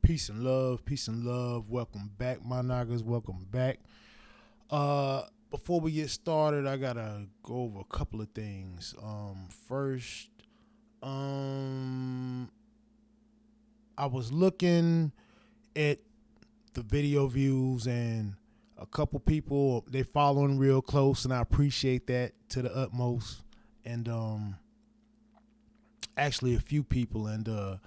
Peace and love, peace and love. Welcome back, my niggas. Welcome back. Before we get started, I gotta go over a couple of things. First, um, I was looking at the video views and a couple people they following real close, and I appreciate that to the utmost. And actually, a few people, and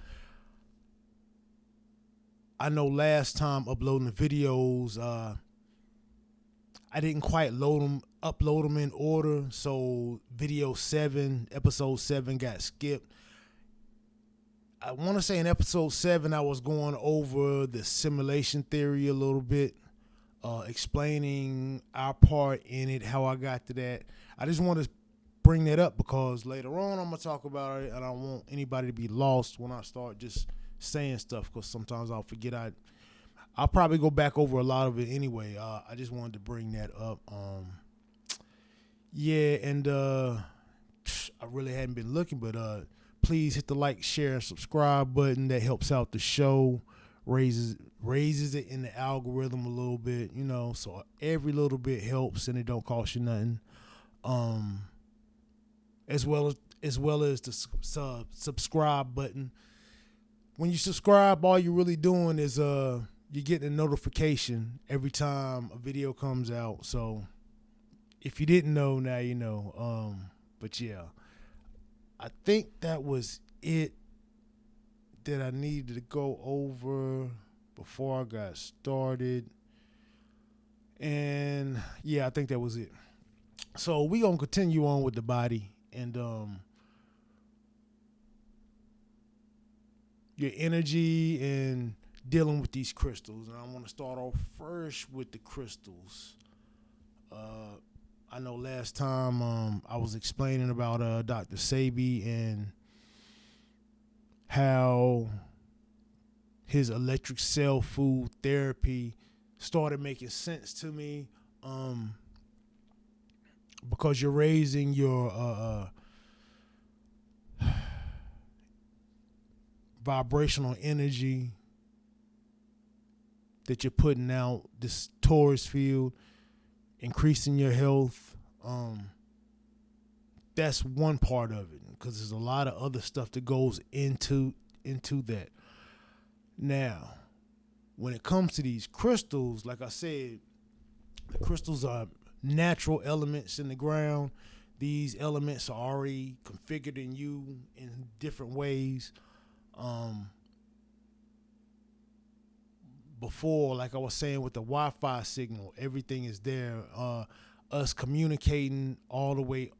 I know last time uploading the videos, I didn't quite upload them in order. So episode 7 got skipped. I want to say in episode 7, I was going over the simulation theory a little bit, explaining our part in it, how I got to that. I just want to bring that up because later on I'm going to talk about it, and I don't want anybody to be lost when I start just saying stuff, because sometimes I'll forget. I'll probably go back over a lot of it anyway. I just wanted to bring that up. Yeah, and I really hadn't been looking, but please hit the like, share, and subscribe button. That helps out the show, raises it in the algorithm a little bit, so every little bit helps, and it don't cost you nothing. As well as the subscribe button. When you subscribe, all you're really doing is you're getting a notification every time a video comes out. So if you didn't know, now you know. But yeah, I think that was it that I needed to go over before I got started. And yeah, I think that was it. So we gonna continue on with the body and your energy and dealing with these crystals. And I want to start off first with the crystals. I know last time I was explaining about Dr. Sebi and how his electric cell food therapy started making sense to me, because you're raising your vibrational energy that you're putting out, this Taurus field, increasing your health. That's one part of it, because there's a lot of other stuff that goes into that. Now, when it comes to these crystals, like I said, the crystals are natural elements in the ground. These elements are already configured in you in different ways. Before, like I was saying with the Wi-Fi signal, everything is there. Us communicating all the way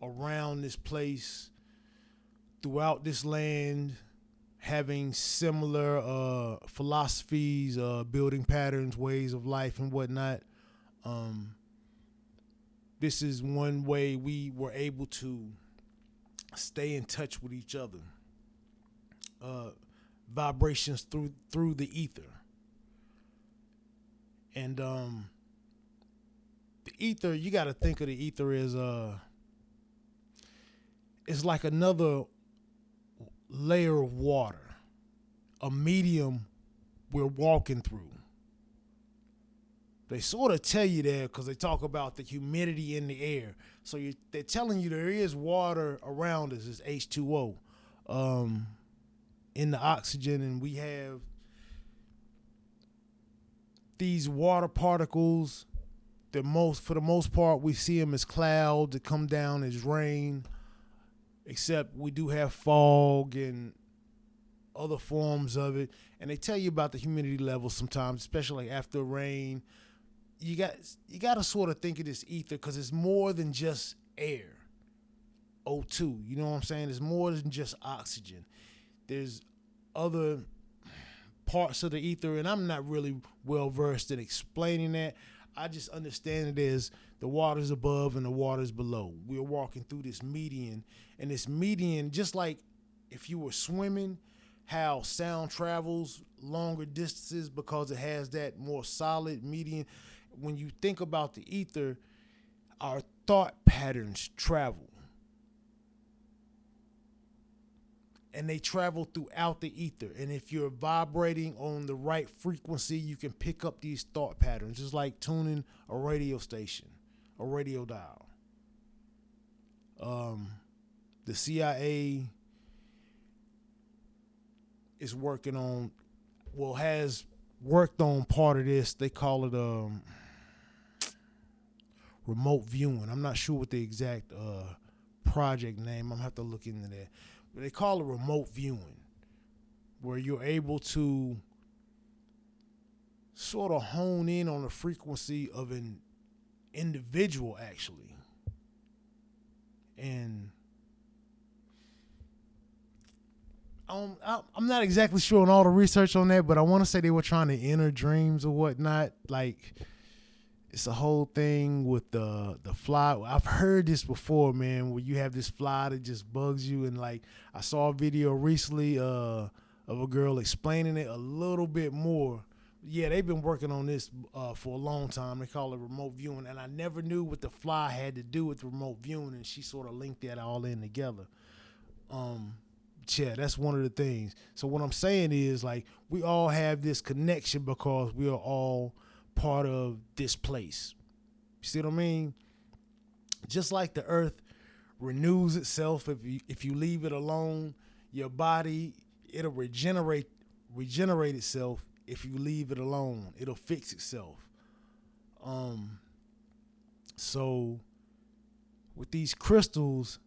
around this place, throughout this land, having similar philosophies, building patterns, ways of life, and whatnot. This is one way we were able to stay in touch with each other. Vibrations through the ether. And the ether, you got to think of the ether as it's like another layer of water, a medium we're walking through. They sort of tell you that because they talk about the humidity in the air. So they're telling you there is water around us. It's H2O in the oxygen, and we have these water particles. For the most part, we see them as clouds that come down as rain, except we do have fog and other forms of it. And they tell you about the humidity levels sometimes, especially like after rain. You got to sort of think of this ether because it's more than just air, O2. You know what I'm saying? It's more than just oxygen. There's other parts of the ether, and I'm not really well versed in explaining that. I just understand it as the water's above and the water's below. We're walking through this median, and this median, just like if you were swimming, how sound travels longer distances because it has that more solid median. When you think about the ether, our thought patterns travel. and they travel throughout the ether. And if you're vibrating on the right frequency, you can pick up these thought patterns. Just like tuning a radio station, a radio dial. The CIA is working on, well, has worked on part of this. They call it remote viewing. I'm not sure what the exact project name. I'm gonna have to look into that. But they call it remote viewing, where you're able to sort of hone in on the frequency of an individual, actually. And I'm not exactly sure on all the research on that, but I want to say they were trying to enter dreams or whatnot. Like, it's a whole thing with the fly. I've heard this before, man, where you have this fly that just bugs you. And like, I saw a video recently of a girl explaining it a little bit more. Yeah, they've been working on this for a long time. They call it remote viewing. And I never knew what the fly had to do with remote viewing. And she sort of linked that all in together. Yeah, that's one of the things. So what I'm saying is, like, we all have this connection because we are all part of this place. You see what I mean? Just like the earth renews itself if you leave it alone, your body, it'll regenerate itself. If you leave it alone, it'll fix itself. So with these crystals,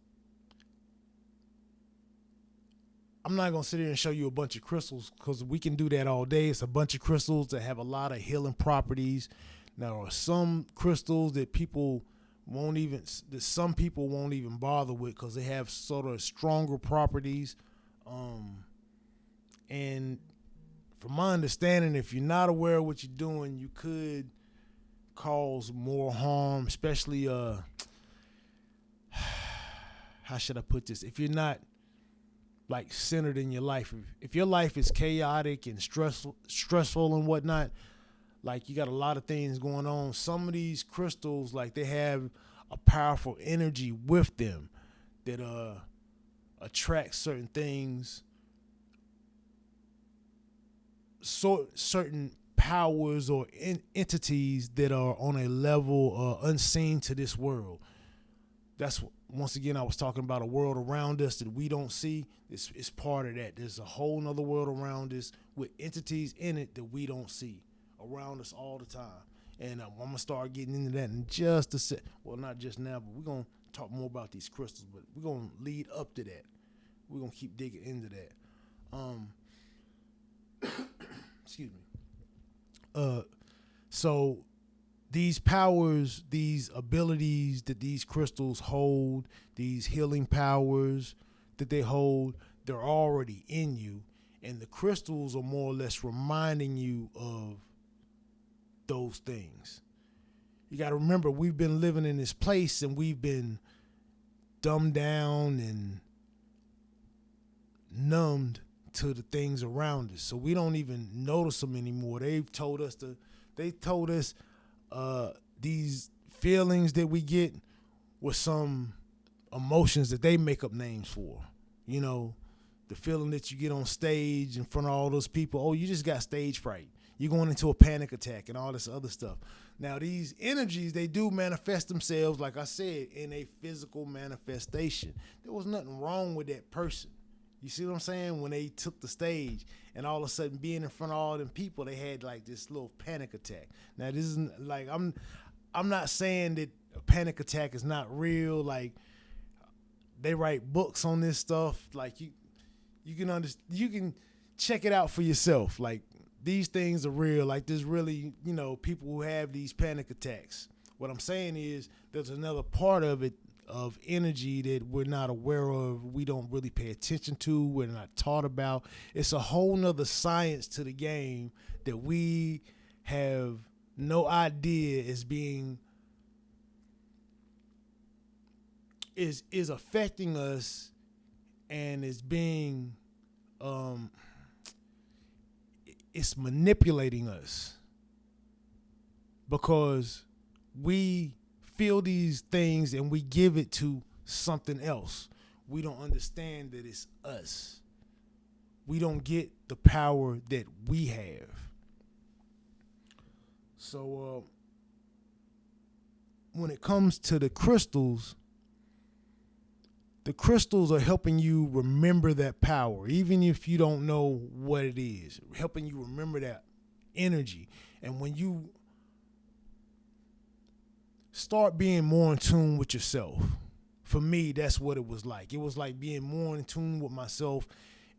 I'm not going to sit here and show you a bunch of crystals because we can do that all day. It's a bunch of crystals that have a lot of healing properties. Now, there are some crystals that some people won't even bother with because they have sort of stronger properties. And from my understanding, if you're not aware of what you're doing, you could cause more harm, especially, how should I put this? If you're not like centered in your life. If your life is chaotic and stressful and whatnot, like you got a lot of things going on, some of these crystals, like they have a powerful energy with them that attracts certain things, certain powers or entities that are on a level unseen to this world. That's once again, I was talking about a world around us that we don't see. It's part of that. There's a whole nother world around us with entities in it that we don't see around us all the time. And I'm going to start getting into that in just a sec. Well, not just now, but we're going to talk more about these crystals. But we're going to lead up to that. We're going to keep digging into that. Excuse me. So these powers, these abilities that these crystals hold, these healing powers that they hold, they're already in you. And the crystals are more or less reminding you of those things. You got to remember, we've been living in this place and we've been dumbed down and numbed to the things around us. So we don't even notice them anymore. They told us these feelings that we get with some emotions that they make up names for. You know, the feeling that you get on stage in front of all those people. Oh, you just got stage fright. You're going into a panic attack and all this other stuff. Now, these energies, they do manifest themselves, like I said, in a physical manifestation. There was nothing wrong with that person. You see what I'm saying? When they took the stage and all of a sudden being in front of all them people, they had like this little panic attack. Now, this isn't like, I'm not saying that a panic attack is not real. Like, they write books on this stuff. Like, you can check it out for yourself. Like, these things are real. Like, there's really, people who have these panic attacks. What I'm saying is there's another part of it, of energy, that we're not aware of, we don't really pay attention to, we're not taught about. It's a whole nother science to the game that we have no idea is affecting us, and is being it's manipulating us, because we feel these things and we give it to something else. We don't understand that it's us. we don't get the power that we have. So when it comes to the crystals are helping you remember that power, even if you don't know what it is, helping you remember that energy. And when you start being more in tune with yourself, for me, that's what it was like. It was like being more in tune with myself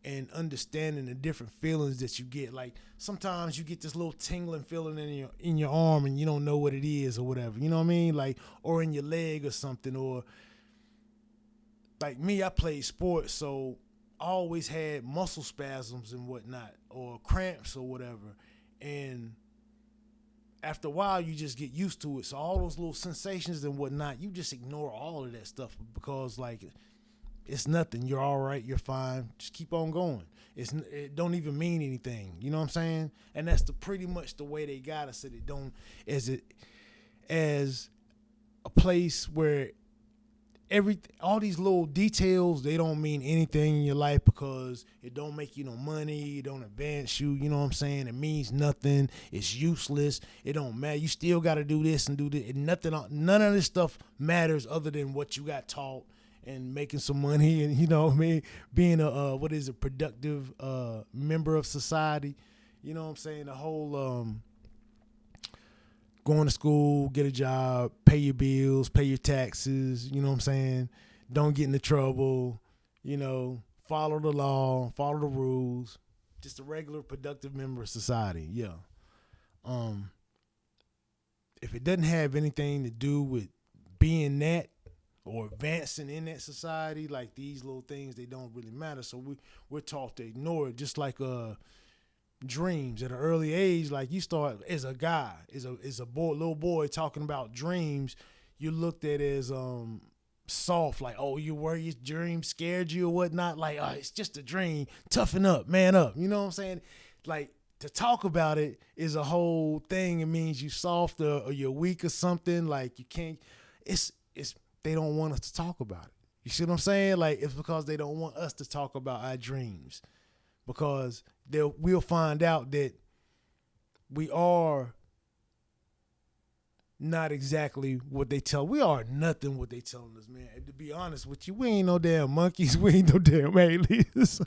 and understanding the different feelings that you get. Like sometimes you get this little tingling feeling in your arm and you don't know what it is or whatever. You know what I mean? Like, or in your leg or something. Or like me, I played sports, so I always had muscle spasms and whatnot, or cramps or whatever. And after a while, you just get used to it. So all those little sensations and whatnot, you just ignore all of that stuff because like it's nothing. You're all right. You're fine. Just keep on going. It don't even mean anything. You know what I'm saying? And that's pretty much the way they got us. That it don't as a place where all these little details, they don't mean anything in your life because it don't make you no money, it don't advance you, you know what I'm saying? It means nothing, it's useless, it don't matter. You still got to do this and do this, and none of this stuff matters other than what you got taught and making some money, and you know what I mean, being a productive member of society. You know what I'm saying? The whole going to school, get a job, pay your bills, pay your taxes, you know what I'm saying? Don't get into trouble, follow the law, follow the rules. Just a regular productive member of society, yeah. If it doesn't have anything to do with being that or advancing in that society, like these little things, they don't really matter. So we're taught to ignore it, just like dreams at an early age. Like you start as a guy, as a boy, little boy talking about dreams, you looked at as soft, like, oh, you were, your dream scared you or whatnot, like, oh, it's just a dream, toughen up, man up, you know what I'm saying? Like, to talk about it is a whole thing. It means you soft or you're weak or something. Like you can't, it's they don't want us to talk about it. You see what I'm saying? Like it's because they don't want us to talk about our dreams, because we'll find out that we are not exactly what they tell. We are nothing what they telling us, man. And to be honest with you, we ain't no damn monkeys. We ain't no damn aliens.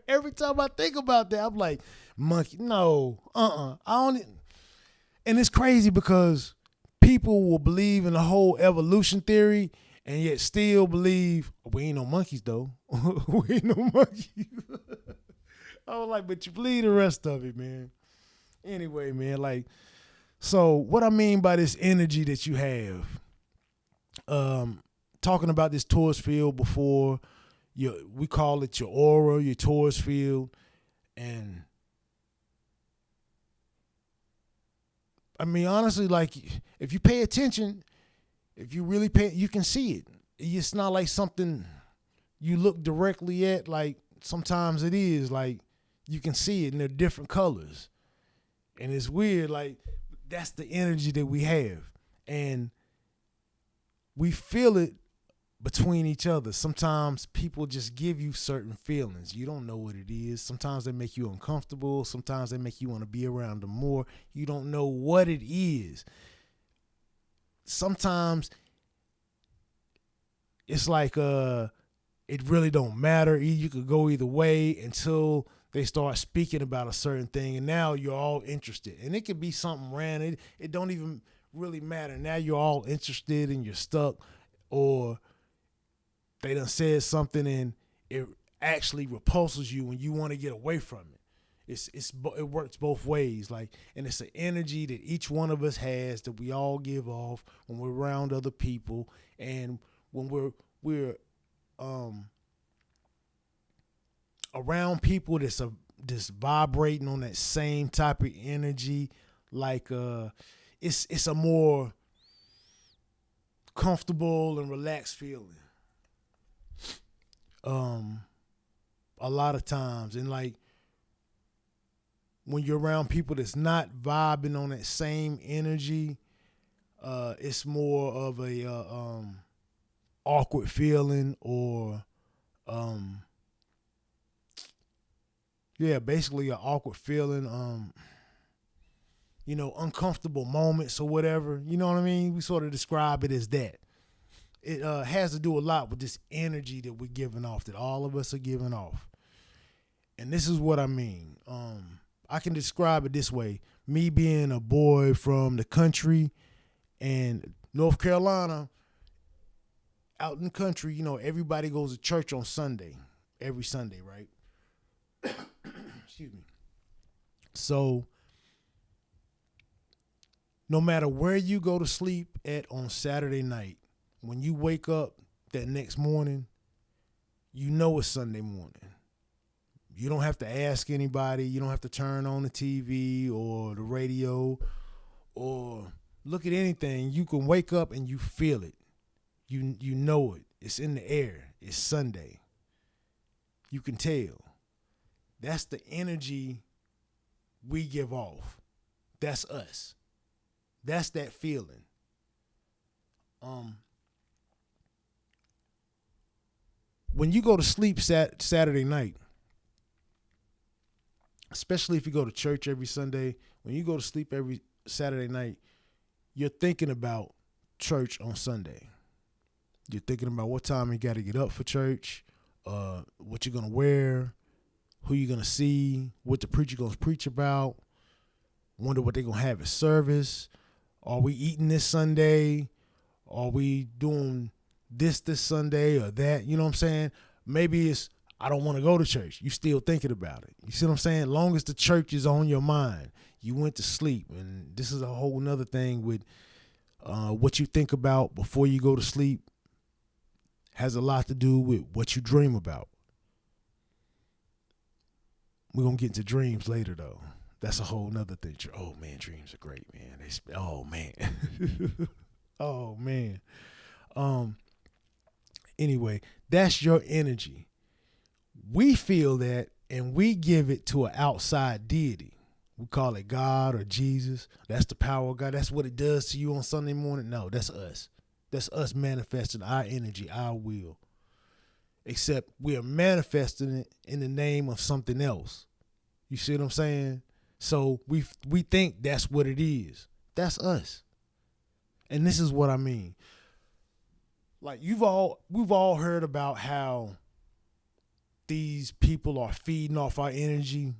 Every time I think about that, I'm like, monkey, no, I don't. And it's crazy because people will believe in the whole evolution theory and yet still believe we ain't no monkeys though. We ain't no monkeys. I was like, but you believe the rest of it, man. Anyway, man, like, so what I mean by this energy that you have, talking about this Taurus field before, we call it your aura, your Taurus field, and I mean, honestly, like, if you pay attention, if you really pay, you can see it. It's not like something you look directly at. Like sometimes it is like you can see it, and they're different colors, and it's weird. Like that's the energy that we have, and we feel it between each other. Sometimes people just give you certain feelings. You don't know what it is. Sometimes they make you uncomfortable. Sometimes they make you want to be around them more. You don't know what it is. Sometimes it's like it really don't matter. You could go either way until they start speaking about a certain thing, and now you're all interested. And it could be something random. It don't even really matter. Now you're all interested and you're stuck, or they done said something and it actually repulses you and you want to get away from it. It works both ways. Like, and it's an energy that each one of us has that we all give off when we're around other people, and when we're around people that's vibrating on that same type of energy. Like it's a more comfortable and relaxed feeling. A lot of times, and like when you're around people that's not vibing on that same energy, it's more of a awkward feeling, or Yeah, basically an awkward feeling, uncomfortable moments or whatever. You know what I mean? We sort of describe it as that. It has to do a lot with this energy that we're giving off, that all of us are giving off. And this is what I mean. I can describe it this way. Me being a boy from the country and North Carolina, out in the country, everybody goes to church on Sunday, every Sunday, right? Excuse me. So no matter where you go to sleep at on Saturday night, when you wake up that next morning, you know it's Sunday morning. You don't have to ask anybody. You don't have to turn on the TV or the radio or look at anything. You can wake up and you feel it. You know it. It's in the air. It's Sunday. You can tell. That's the energy we give off. That's us. That's that feeling. When you go to sleep Saturday night, especially if you go to church every Sunday, when you go to sleep every Saturday night, you're thinking about church on Sunday. You're thinking about what time you got to get up for church, what you're going to wear, who you're going to see, what the preacher going to preach about, wonder what they're going to have at service. Are we eating this Sunday? Are we doing this Sunday or that? You know what I'm saying? Maybe it's, I don't want to go to church. You still thinking about it. You see what I'm saying? Long as the church is on your mind, you went to sleep. And this is a whole nother thing with what you think about before you go to sleep has a lot to do with what you dream about. We're going to get into dreams later, though. That's a whole nother thing. Oh, man, dreams are great, man. Oh, man. Oh, man. Anyway, that's your energy. We feel that and we give it to an outside deity. We call it God or Jesus. That's the power of God. That's what it does to you on Sunday morning. No, that's us. That's us manifesting our energy, our will. Except we are manifesting it in the name of something else. You see what I'm saying? So we think that's what it is. That's us. And this is what I mean. Like we've all heard about how these people are feeding off our energy.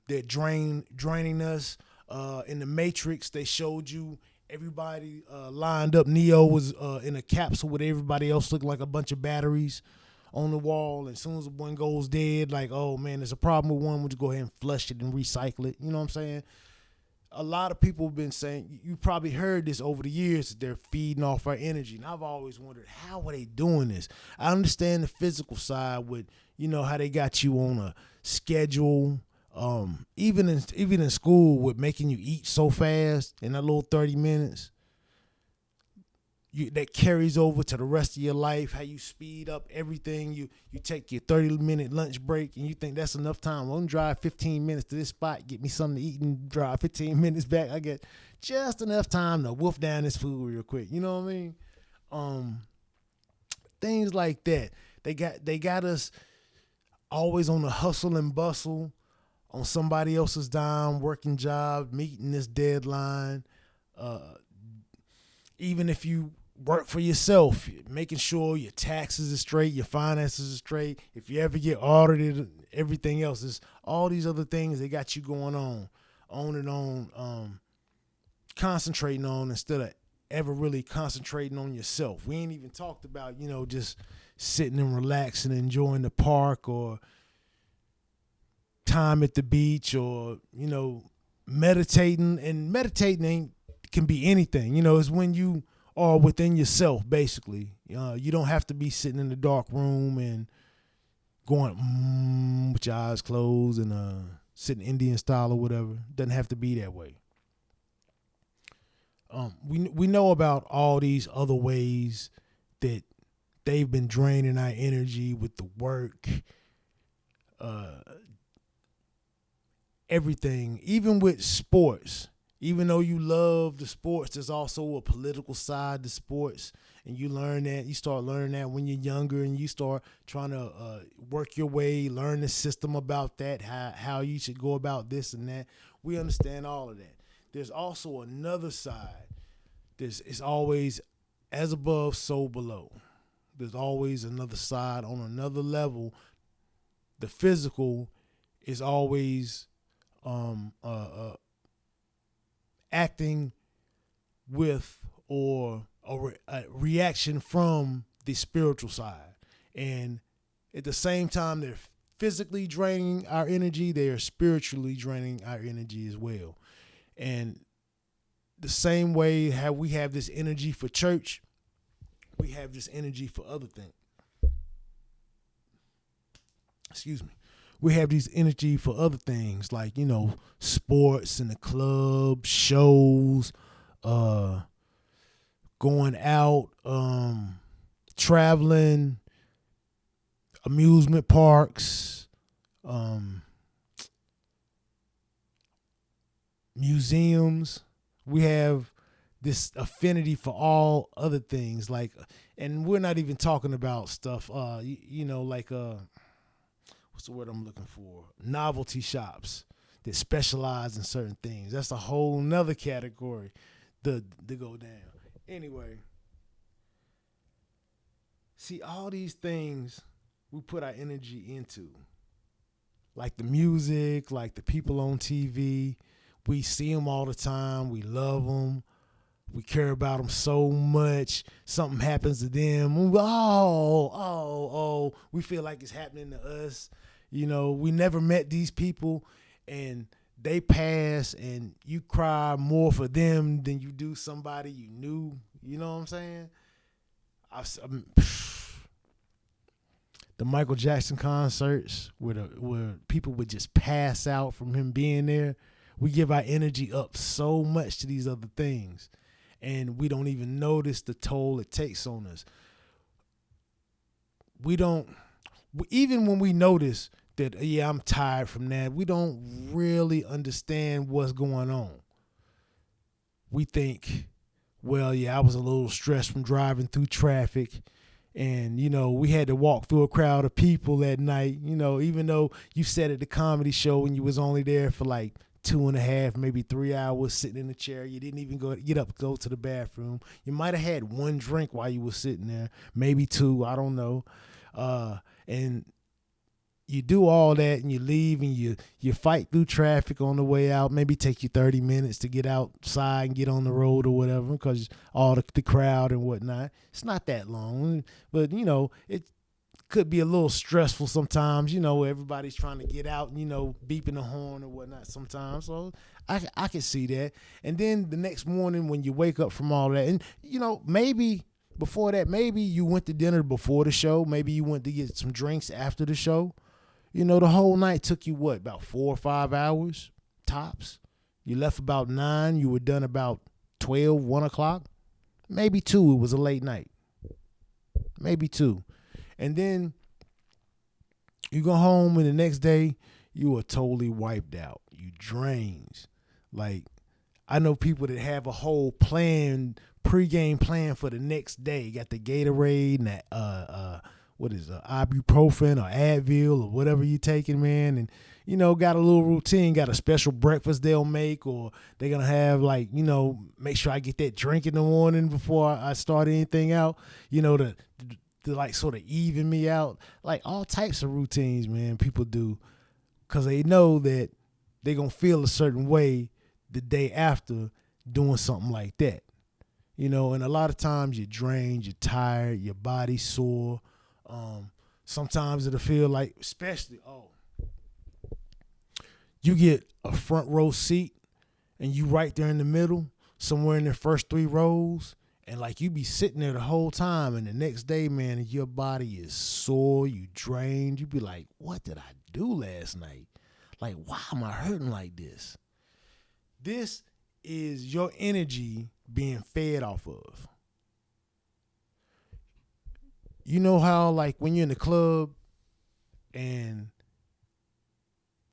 They're draining us. In the Matrix, they showed you everybody lined up. Neo was in a capsule with everybody else, looking like a bunch of batteries on the wall. And as soon as one goes dead, like, oh man, there's a problem with one, we'll just go ahead and flush it and recycle it. You know what I'm saying? A lot of people have been saying, you probably heard this over the years, that they're feeding off our energy. And I've always wondered, how are they doing this? I understand the physical side with, how they got you on a schedule. Even in school with making you eat so fast in that little 30 minutes. That carries over to the rest of your life, how you speed up everything. You take your 30-minute lunch break and you think that's enough time. Well, I'm drive 15 minutes to this spot, get me something to eat and drive 15 minutes back. I get just enough time to wolf down this food real quick. You know what I mean? Things like that. They got us always on the hustle and bustle, on somebody else's dime, working job, meeting this deadline. Even if you work for yourself, making sure your taxes are straight, your finances are straight. If you ever get audited, everything else is all these other things they got you going on and on, concentrating on instead of ever really concentrating on yourself. We ain't even talked about, just sitting and relaxing, enjoying the park or time at the beach or, meditating. And meditating can be anything. It's when you are within yourself, basically. You don't have to be sitting in the dark room and going with your eyes closed and sitting Indian style or whatever. Doesn't have to be that way. We know about all these other ways that they've been draining our energy with the work, everything, even with sports. Even though you love the sports, there's also a political side to sports, and you learn that. You start learning that when you're younger, and you start trying to work your way, learn the system about that, how you should go about this and that. We understand all of that. There's also another side. There's It's always as above, so below. There's always another side on another level. The physical is always acting with or a reaction from the spiritual side. And at the same time, they're physically draining our energy, they are spiritually draining our energy as well. And the same way how we have this energy for church, we have this energy for other things. Excuse me. We have these energy for other things like, sports and the club, shows, uh, going out, traveling, amusement parks, um, museums. We have this affinity for all other things like, and we're not even talking about stuff, like what's the word I'm looking for? Novelty shops that specialize in certain things. That's a whole nother category to go down. Anyway, see all these things we put our energy into, like the music, like the people on TV. We see them all the time. We love them. We care about them so much. Something happens to them. We feel like it's happening to us. We never met these people, and they pass, and you cry more for them than you do somebody you knew. You know what I'm saying? The Michael Jackson concerts where people would just pass out from him being there. We give our energy up so much to these other things, and we don't even notice the toll it takes on us. Even when we notice that, yeah, I'm tired from that, we don't really understand what's going on. We think, well, yeah, I was a little stressed from driving through traffic. And, we had to walk through a crowd of people that night, even though you sat at the comedy show and you was only there for like 2.5, maybe 3 hours sitting in the chair. You didn't even go to the bathroom. You might have had one drink while you were sitting there, maybe two, I don't know. And you do all that and you leave and you fight through traffic on the way out. Maybe take you 30 minutes to get outside and get on the road or whatever because all the crowd and whatnot. It's not that long, but it could be a little stressful sometimes. Everybody's trying to get out and beeping the horn or whatnot sometimes. So I can see that. And then the next morning when you wake up from all that, and maybe before that, maybe you went to dinner before the show. Maybe you went to get some drinks after the show. The whole night took you what, about 4 or 5 hours tops. You left about 9. You were done about 12, 1 o'clock. Maybe 2. It was a late night. Maybe 2. And then you go home and the next day you are totally wiped out. You drained. Like, I know people that have a whole pregame plan for the next day. Got the Gatorade and that what is it, ibuprofen or Advil or whatever you taking, man, and got a little routine, got a special breakfast they'll make, or they're gonna have like, make sure I get that drink in the morning before I start anything out, to like sort of even me out. Like all types of routines, man, people do because they know that they're gonna feel a certain way the day after doing something like that. And a lot of times you're drained, you're tired, your body's sore. Sometimes it'll feel like, especially, you get a front row seat and you right there in the middle, somewhere in the first 3 rows, and like you be sitting there the whole time, and the next day, man, your body is sore, you drained, you be like, what did I do last night? Like, why am I hurting like this? This is your energy being fed off of. You know how like when you're in the club and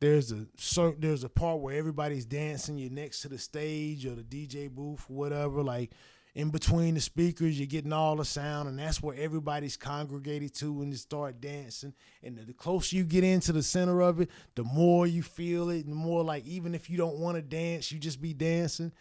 there's a part where everybody's dancing. You're next to the stage or the DJ booth, or whatever. Like in between the speakers, you're getting all the sound, and that's where everybody's congregated to and you start dancing. And the closer you get into the center of it, the more you feel it, and the more like even if you don't want to dance, you just be dancing.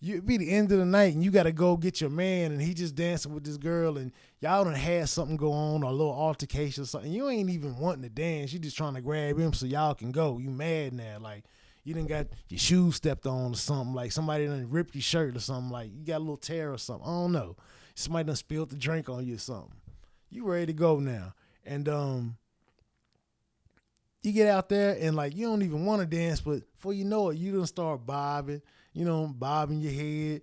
You be the end of the night and you gotta go get your man and he just dancing with this girl and y'all done had something go on or a little altercation or something. You ain't even wanting to dance. You just trying to grab him so y'all can go. You mad now. Like you done got your shoes stepped on or something. Like somebody done ripped your shirt or something. Like you got a little tear or something. I don't know. Somebody done spilled the drink on you or something. You ready to go now. And you get out there and like you don't even want to dance, but before you know it, you done start bobbing. Bobbing your head,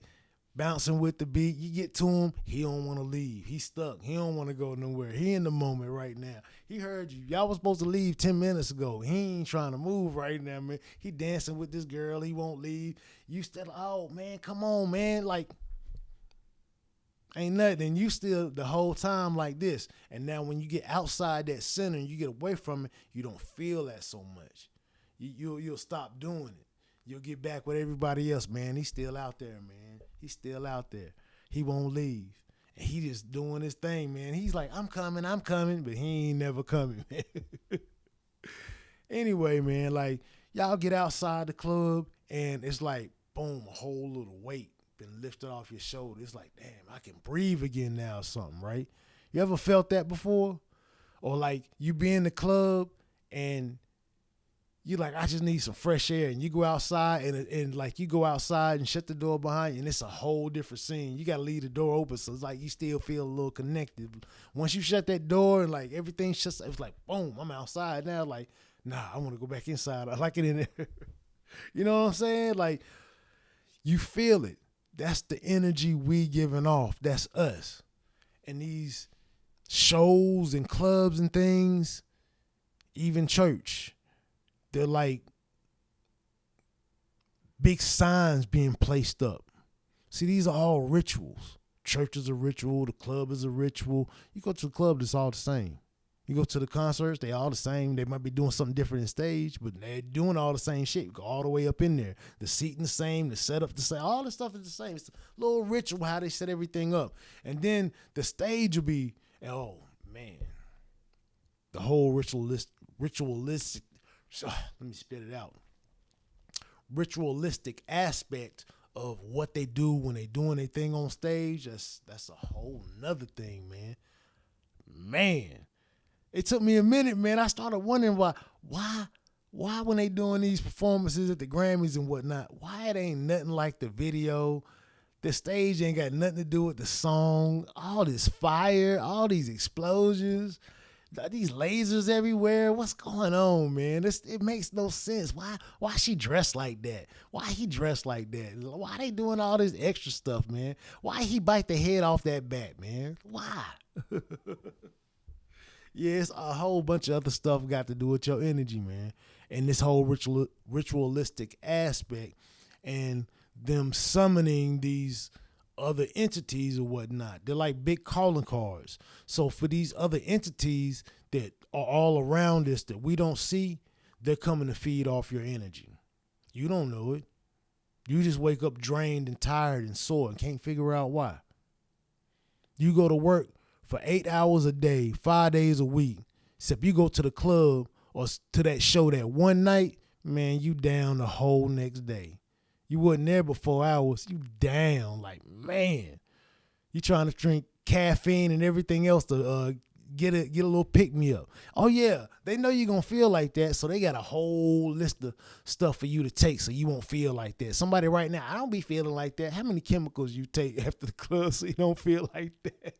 bouncing with the beat. You get to him, he don't want to leave. He stuck. He don't want to go nowhere. He in the moment right now. He heard you. Y'all was supposed to leave 10 minutes ago. He ain't trying to move right now, man. He dancing with this girl. He won't leave. You still, oh, man, come on, man. Like, ain't nothing. You still the whole time like this. And now when you get outside that center and you get away from it, you don't feel that so much. You'll stop doing it. You'll get back with everybody else, man. He's still out there, man. He's still out there. He won't leave. And he just doing his thing, man. He's like, I'm coming, but he ain't never coming, man. Anyway, man, like, y'all get outside the club, and it's like, boom, a whole little weight been lifted off your shoulder. It's like, damn, I can breathe again now or something, right? You ever felt that before? Or like, you be in the club, and you like, I just need some fresh air, and you go outside and like you go outside and shut the door behind you, and it's a whole different scene. You gotta leave the door open, so it's like you still feel a little connected. Once you shut that door and like everything shuts, it's like boom, I'm outside now. Like, nah, I want to go back inside. I like it in there. You know what I'm saying? Like, you feel it. That's the energy we giving off. That's us. And these shows and clubs and things, even church, they're like big signs being placed up. See, these are all rituals. Church is a ritual. The club is a ritual. You go to the club, it's all the same. You go to the concerts, they all the same. They might be doing something different in stage, but they're doing all the same shit. You go all the way up in there. The seating the same, the setup the same. All the stuff is the same. It's a little ritual how they set everything up. And then the stage will be, oh, man, the whole ritualistic, let me spit it out. Ritualistic aspect of what they do when they doing their thing on stage, that's a whole nother thing, man. Man, it took me a minute, man. I started wondering why when they doing these performances at the Grammys and whatnot, why it ain't nothing like the video. The stage ain't got nothing to do with the song. All this fire, all these explosions, these lasers everywhere. What's going on, man? It makes no sense. Why she dressed like that? Why he dressed like that? Why they doing all this extra stuff, man? Why he bite the head off that bat, man? Why? Yeah, it's a whole bunch of other stuff got to do with your energy, man. And this whole ritualistic aspect and them summoning these other entities or whatnot. They're like big calling cards. So for these other entities that are all around us that we don't see, they're coming to feed off your energy. You don't know it. You just wake up drained and tired and sore and can't figure out why. You go to work for 8 hours a day, 5 days a week, except you go to the club or to that show that one night, man, you down the whole next day. You wasn't there but 4 hours. You down, like, man. You trying to drink caffeine and everything else to get a little pick-me-up. Oh, yeah, they know you're going to feel like that, so they got a whole list of stuff for you to take so you won't feel like that. Somebody right now, I don't be feeling like that. How many chemicals you take after the club so you don't feel like that?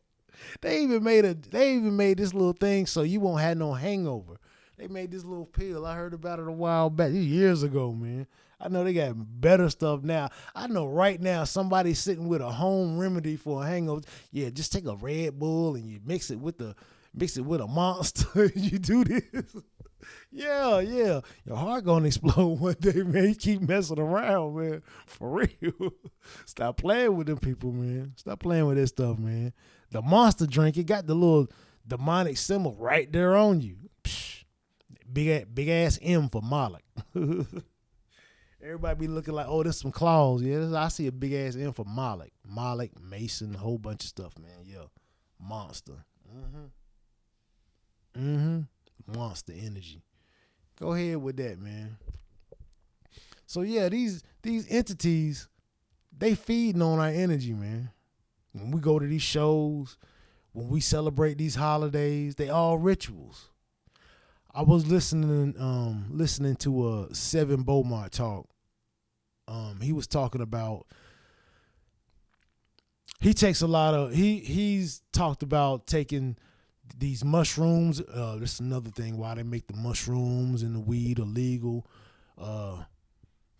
They even made this little thing so you won't have no hangover. They made this little pill. I heard about it a while back, years ago, man. I know they got better stuff now. I know right now somebody's sitting with a home remedy for a hangover. Yeah, just take a Red Bull and you mix it with a Monster. You do this. Yeah. Your heart gonna explode one day, man. You keep messing around, man. For real. Stop playing with them people, man. Stop playing with that stuff, man. The Monster drink, it got the little demonic symbol right there on you. Psh, big ass M for Moloch. Everybody be looking like, oh, there's some claws. Yeah, I see a big ass M for Moloch. Moloch, Mason, a whole bunch of stuff, man. Yeah, monster. Monster energy. Go ahead with that, man. So yeah, these entities, they feeding on our energy, man. When we go to these shows, when we celebrate these holidays, they all rituals. I was listening to a Seven Beaumont talk. He was talking about, he's talked about taking these mushrooms. This is another thing why they make the mushrooms and the weed illegal.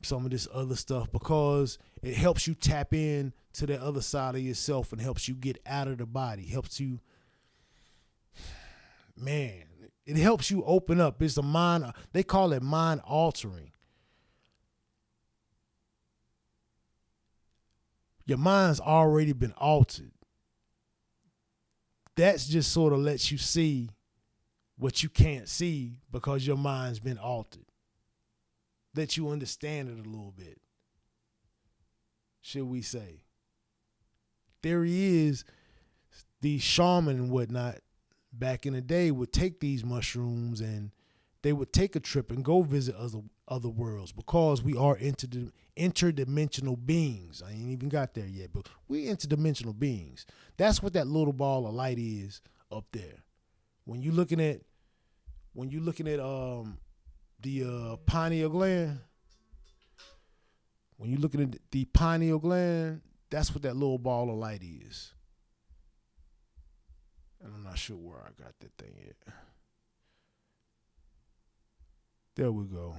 Some of this other stuff, because it helps you tap in to the other side of yourself and helps you get out of the body. Helps you, man, it helps you open up. It's a mind, they call it mind altering. Your mind's already been altered. That's just sort of lets you see what you can't see because your mind's been altered. Let you understand it a little bit, should we say. Theory is these shaman and whatnot back in the day would take these mushrooms and they would take a trip and go visit other worlds, because we are interdimensional beings. I ain't even got there yet, but we interdimensional beings. That's what that little ball of light is up there. When you're looking at the pineal gland, when you're looking at the pineal gland, that's what that little ball of light is. And I'm not sure where I got that thing at. There we go.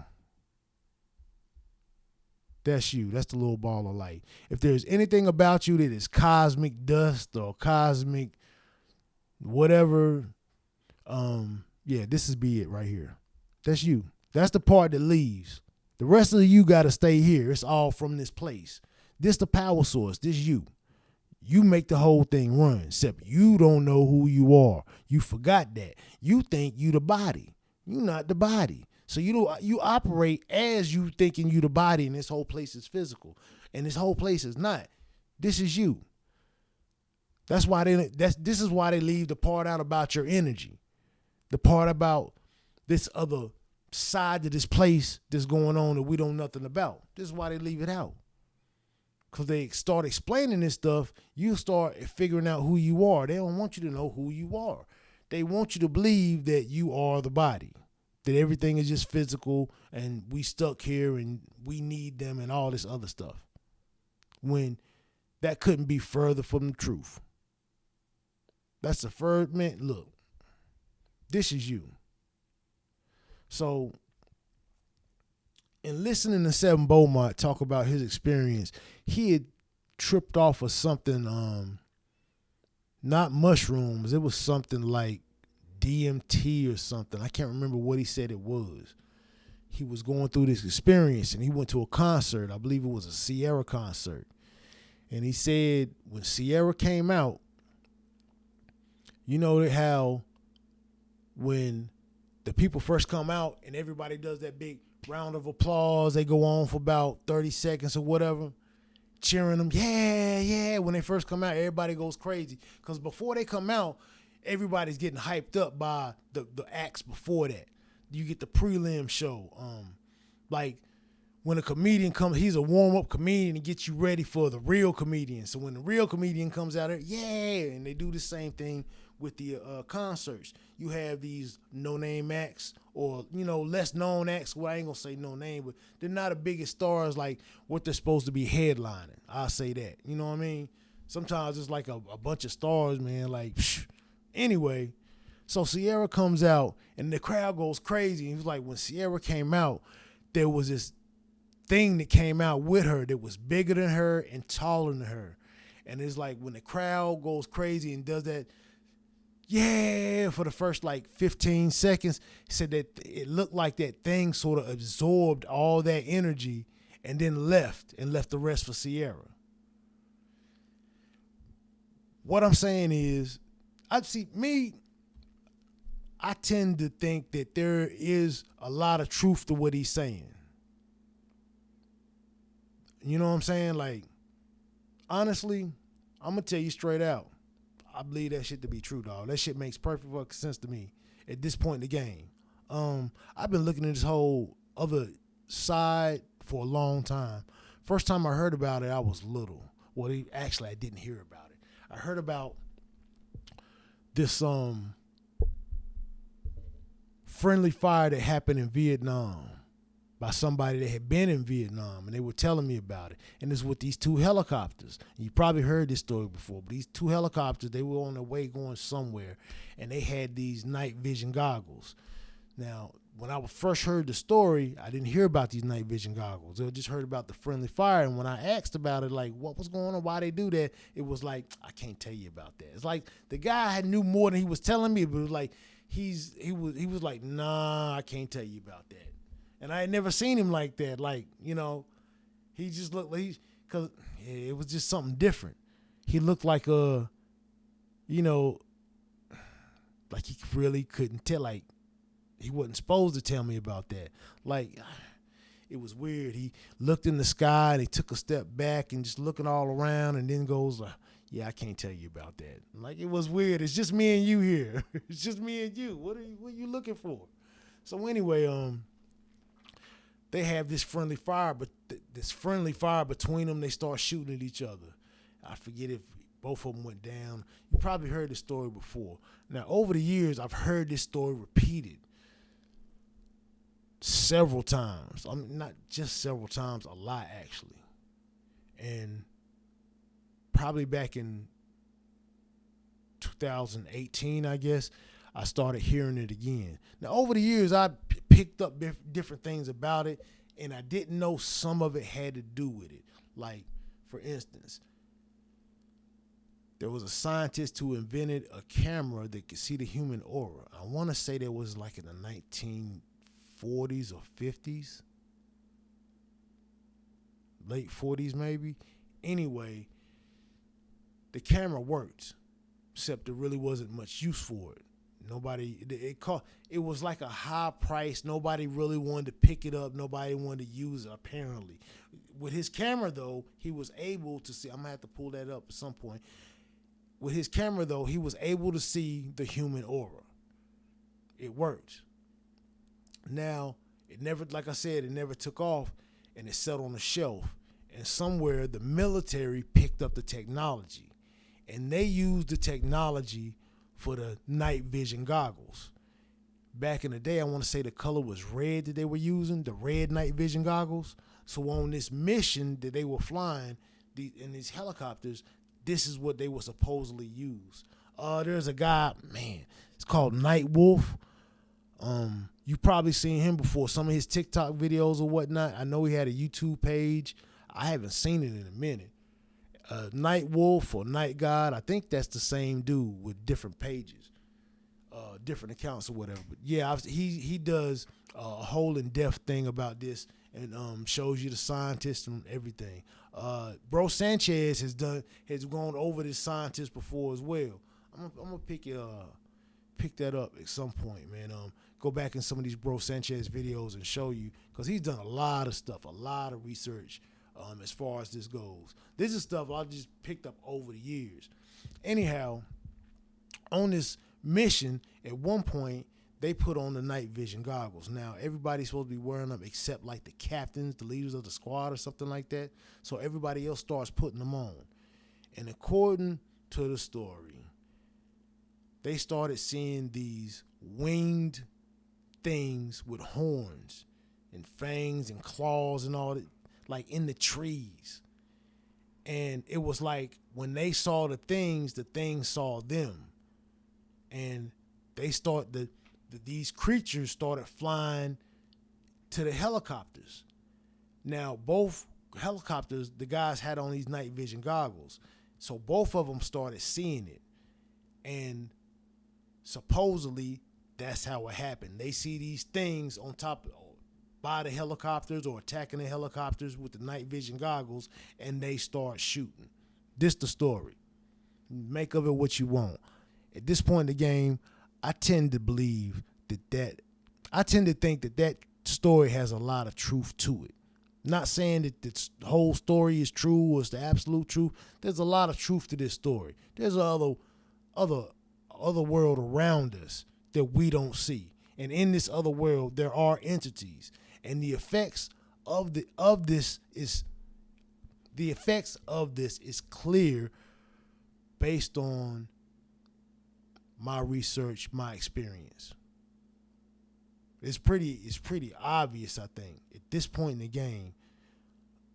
That's you. That's the little ball of light. If there's anything about you that is cosmic dust or cosmic whatever, this is be it right here. That's you. That's the part that leaves. The rest of you got to stay here. It's all from this place. This the power source. This you. You make the whole thing run, except you don't know who you are. You forgot that. You think you the body. You not the body. So you operate as you thinking you the body, and this whole place is physical, and this whole place is not. This is you. This is why they leave the part out about your energy, the part about this other side to this place that's going on that we don't know nothing about. This is why they leave it out. Because they start explaining this stuff, you start figuring out who you are. They don't want you to know who you are. They want you to believe that you are the body, that everything is just physical and we stuck here and we need them and all this other stuff, when that couldn't be further from the truth. That's the first, man, look, this is you. So, in listening to Seven Beaumont talk about his experience, he had tripped off of something, not mushrooms. It was something like DMT or something. I can't remember what he said it was. He was going through this experience and he went to a concert. I believe it was a Sierra concert. And he said when Sierra came out, you know how when the people first come out and everybody does that big round of applause, they go on for about 30 seconds or whatever, cheering them, yeah. When they first come out, everybody goes crazy. Because before they come out, everybody's getting hyped up by the acts before that. You get the prelim show. Like when a comedian comes, he's a warm-up comedian to get you ready for the real comedian. So when the real comedian comes out there, yeah, and they do the same thing with the concerts. You have these no-name acts or, less known acts. Well, I ain't going to say no name, but they're not the biggest stars like what they're supposed to be headlining. I'll say that. You know what I mean? Sometimes it's like a bunch of stars, man, like, psh. Anyway, so Sierra comes out and the crowd goes crazy. And it was like when Sierra came out, there was this thing that came out with her that was bigger than her and taller than her. And it's like when the crowd goes crazy and does that, yeah, for the first like 15 seconds, he said that it looked like that thing sort of absorbed all that energy and then left the rest for Sierra. What I'm saying is, I tend to think that there is a lot of truth to what he's saying. You know what I'm saying? Like, honestly, I'm gonna tell you straight out. I believe that shit to be true, dog. That shit makes perfect fucking sense to me at this point in the game. I've been looking at this whole other side for a long time. First time I heard about it, I was little. Well, actually, I didn't hear about it. I heard about this friendly fire that happened in Vietnam by somebody that had been in Vietnam, and they were telling me about it. And it's with these two helicopters. And you probably heard this story before, but these two helicopters, they were on their way going somewhere, and they had these night vision goggles. Now, when I first heard the story, I didn't hear about these night vision goggles. I just heard about the friendly fire. And when I asked about it, like, what was going on, why they do that, it was like, I can't tell you about that. It's like the guy had knew more than he was telling me, but it was like he was like, nah, I can't tell you about that. And I had never seen him like that. Like, you know, he just looked like, because it was just something different. He looked like you know, like he really couldn't tell, like, he wasn't supposed to tell me about that. Like, it was weird. He looked in the sky and he took a step back and just looking all around and then goes, yeah, I can't tell you about that. Like, it was weird. It's just me and you here. It's just me and you. What are you looking for? So anyway, they have this friendly fire, but this friendly fire between them, they start shooting at each other. I forget if both of them went down. You probably heard this story before. Now, over the years, I've heard this story repeated several times. I mean, not just several times, a lot actually. And probably back in 2018, I guess, I started hearing it again. Now, over the years, I picked up different things about it, and I didn't know some of it had to do with it. Like, for instance, there was a scientist who invented a camera that could see the human aura. I want to say that was like in the 1940s or 50s, late 40s maybe. Anyway, the camera worked, except there really wasn't much use for it. It was like a high price. Nobody really wanted to pick it up. Nobody wanted to use it, apparently. With his camera, though, he was able to see. I'm going to have to pull that up at some point. With his camera, though, he was able to see the human aura. It worked. Now, it never, like I said, it never took off, and it sat on a shelf. And somewhere, the military picked up the technology, and they used the technology for the night vision goggles. Back in the day, I want to say the color was red that they were using, the red night vision goggles. So on this mission that they were flying in these helicopters, this is what they were supposedly use. There's a guy, man, it's called Night Wolf. You probably seen him before, some of his TikTok videos or whatnot. I know he had a YouTube page. I haven't seen it in a minute. Night Wolf or Night God, I think that's the same dude with different pages, different accounts or whatever. But yeah, he does a whole in-depth thing about this and shows you the scientists and everything. Bro Sanchez has gone over this scientist before as well. I'm gonna pick that up at some point, man. Go back in some of these Bro Sanchez videos and show you, because he's done a lot of stuff, a lot of research. As far as this goes, this is stuff I just picked up over the years. Anyhow, on this mission, at one point they put on the night vision goggles. Now everybody's supposed to be wearing them except like the captains, the leaders of the squad or something like that. So everybody else starts putting them on. And according to the story, they started seeing these winged things with horns and fangs and claws and all that, like in the trees. And it was like when they saw the things saw them. And these creatures started flying to the helicopters. Now, both helicopters, the guys had on these night vision goggles. So both of them started seeing it. And supposedly, that's how it happened. They see these things on top by the helicopters or attacking the helicopters with the night vision goggles, and they start shooting. This the story. Make of it what you want. At this point in the game, I tend to believe I tend to think that story has a lot of truth to it. Not saying that the whole story is true or it's the absolute truth. There's a lot of truth to this story. There's other world around us that we don't see. And in this other world there are entities. And the effects of this is clear based on my research, my experience. It's pretty obvious, I think, at this point in the game.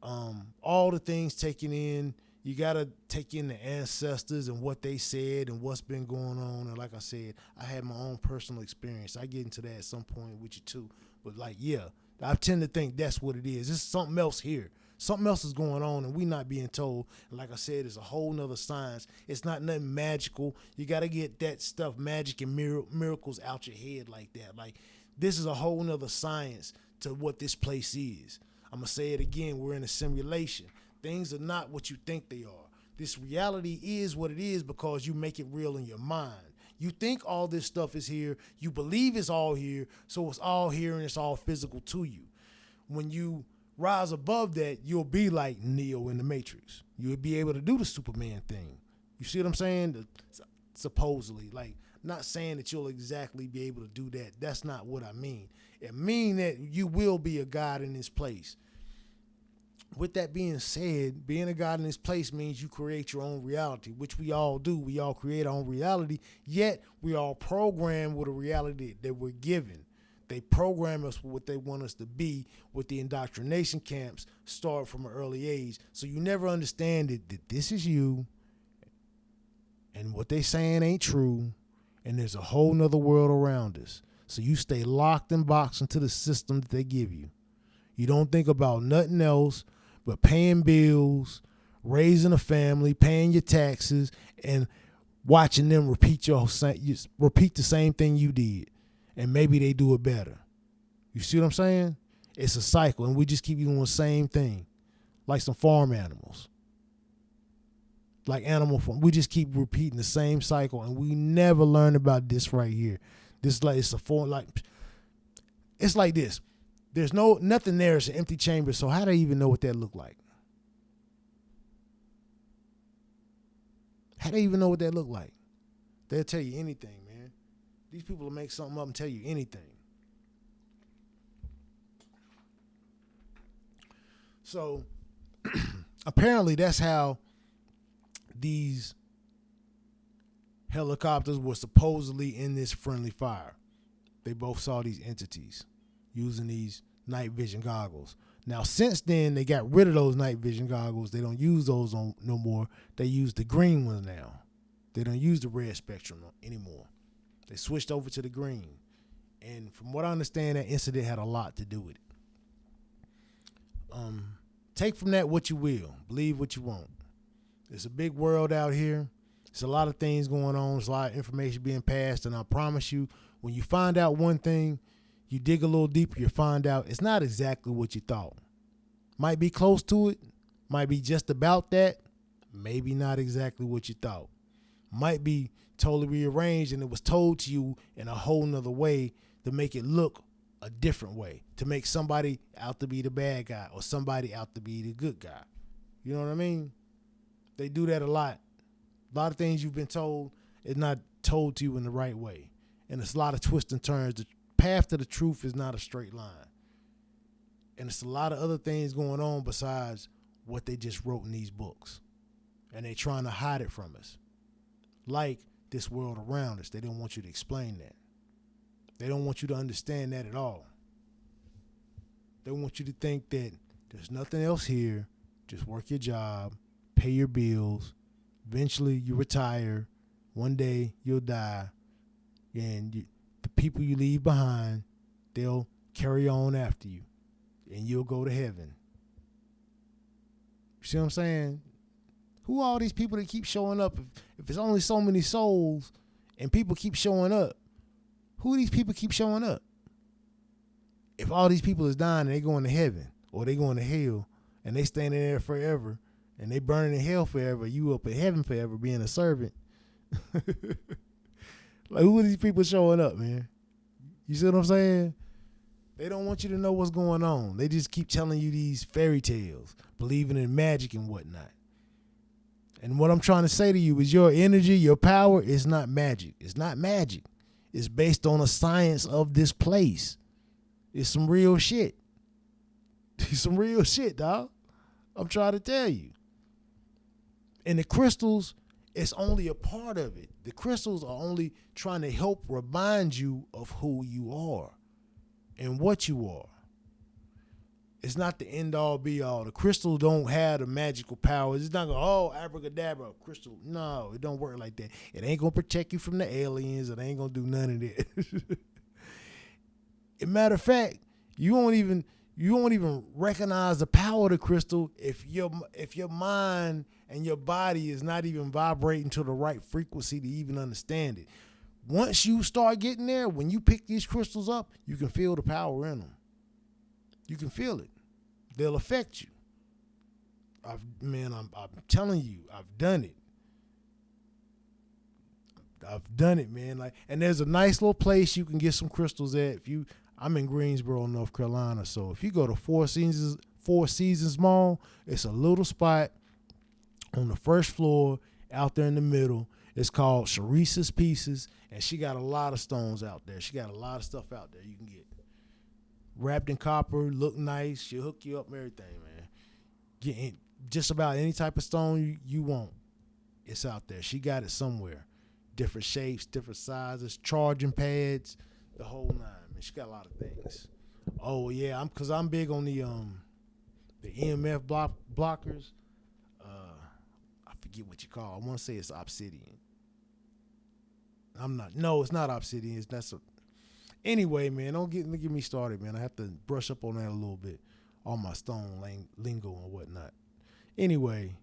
All the things taken in, you gotta take in the ancestors and what they said and what's been going on. And like I said, I had my own personal experience. I get into that at some point with you too. But like, yeah, I tend to think that's what it is. There's something else here. Something else is going on and we not being told. And like I said, it's a whole nother science. It's not nothing magical. You got to get that stuff, magic and miracles out your head like that. Like, this is a whole nother science to what this place is. I'm going to say it again. We're in a simulation. Things are not what you think they are. This reality is what it is because you make it real in your mind. You think all this stuff is here. You believe it's all here. So it's all here and it's all physical to you. When you rise above that, you'll be like Neo in the Matrix. You'll be able to do the Superman thing. You see what I'm saying? Supposedly. Like, not saying that you'll exactly be able to do that. That's not what I mean. It mean that you will be a God in this place. With that being said, being a God in this place means you create your own reality, which we all do. We all create our own reality, yet we all program with a reality that we're given. They program us for what they want us to be with the indoctrination camps start from an early age. So you never understand that this is you and what they saying ain't true. And there's a whole nother world around us. So you stay locked and boxed into the system that they give you. You don't think about nothing else but paying bills, raising a family, paying your taxes, and watching them repeat the same thing you did. And maybe they do it better. You see what I'm saying? It's a cycle, and we just keep doing the same thing, like some farm animals. Like animal farm. We just keep repeating the same cycle, and we never learn about this right here. This like it's a form it's like this. There's nothing there. It's an empty chamber. So how do they even know what that look like? How do they even know what that look like? They'll tell you anything, man. These people will make something up and tell you anything. So apparently that's how these helicopters were supposedly in this friendly fire. They both saw these entities using these night vision goggles. Now, since then, they got rid of those night vision goggles. They don't use those no more. They use the green ones now. They don't use the red spectrum anymore. They switched over to the green. And from what I understand, that incident had a lot to do with it. Take from that what you will. Believe what you want. It's a big world out here. There's a lot of things going on. There's a lot of information being passed. And I promise you, when you find out one thing, you dig a little deeper, you find out it's not exactly what you thought. Might be close to it. Might be just about that. Maybe not exactly what you thought. Might be totally rearranged and it was told to you in a whole nother way to make it look a different way. To make somebody out to be the bad guy or somebody out to be the good guy. You know what I mean? They do that a lot. A lot of things you've been told is not told to you in the right way. And it's a lot of twists and turns. The path to the truth is not a straight line. And it's a lot of other things going on besides what they just wrote in these books. And they're trying to hide it from us. Like this world around us. They don't want you to explain that. They don't want you to understand that at all. They want you to think that there's nothing else here. Just work your job, pay your bills. Eventually you retire. One day you'll die. And the people you leave behind, they'll carry on after you. And you'll go to heaven. You see what I'm saying? Who are all these people that keep showing up? If there's only so many souls and people keep showing up, who do these people keep showing up? If all these people is dying and they going to heaven or they going to hell and they standing there forever and they burning in hell forever, you up in heaven forever being a servant. Like, who are these people showing up, man? You see what I'm saying? They don't want you to know what's going on. They just keep telling you these fairy tales, believing in magic and whatnot. And what I'm trying to say to you is your energy, your power is not magic. It's not magic. It's based on the science of this place. It's some real shit. It's some real shit, dog. I'm trying to tell you. And the crystals, it's only a part of it. The crystals are only trying to help remind you of who you are and what you are. It's not the end all be all. The crystals don't have the magical powers. It's not going, oh, abracadabra, crystal. No, it don't work like that. It ain't going to protect you from the aliens. It ain't going to do none of that. As a matter of fact, you won't even recognize the power of the crystal if your mind and your body is not even vibrating to the right frequency to even understand it. Once you start getting there, when you pick these crystals up, you can feel the power in them. You can feel it. They'll affect you. I'm telling you, I've done it. I've done it, man. Like, and there's a nice little place you can get some crystals at. I'm in Greensboro, North Carolina, so if you go to Four Seasons Mall, it's a little spot on the first floor out there in the middle. It's called Sharice's Pieces, and she got a lot of stones out there. She got a lot of stuff out there you can get. Wrapped in copper, look nice. She'll hook you up and everything, man. Getting just about any type of stone you want, it's out there. She got it somewhere. Different shapes, different sizes, charging pads, the whole nine. Man, she got a lot of things. Oh yeah, I'm big on the EMF blockers. I forget what you call it. I want to say it's obsidian. No, it's not obsidian. Anyway, man, don't get me started, man. I have to brush up on that a little bit, all my stone lingo and whatnot. Anyway,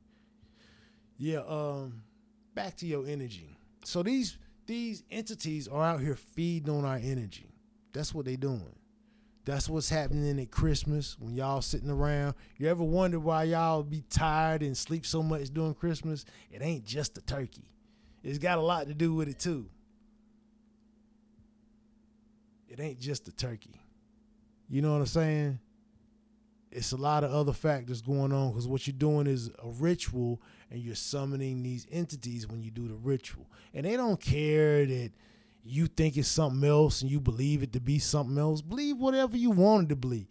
yeah, back to your energy. So these entities are out here feeding on our energy. That's what they doing. That's what's happening at Christmas when y'all sitting around. You ever wonder why y'all be tired and sleep so much during Christmas? It ain't just the turkey. It's got a lot to do with it too. It ain't just the turkey. You know what I'm saying? It's a lot of other factors going on because what you're doing is a ritual and you're summoning these entities when you do the ritual. And they don't care that you think it's something else and you believe it to be something else. Believe whatever you want it to believe.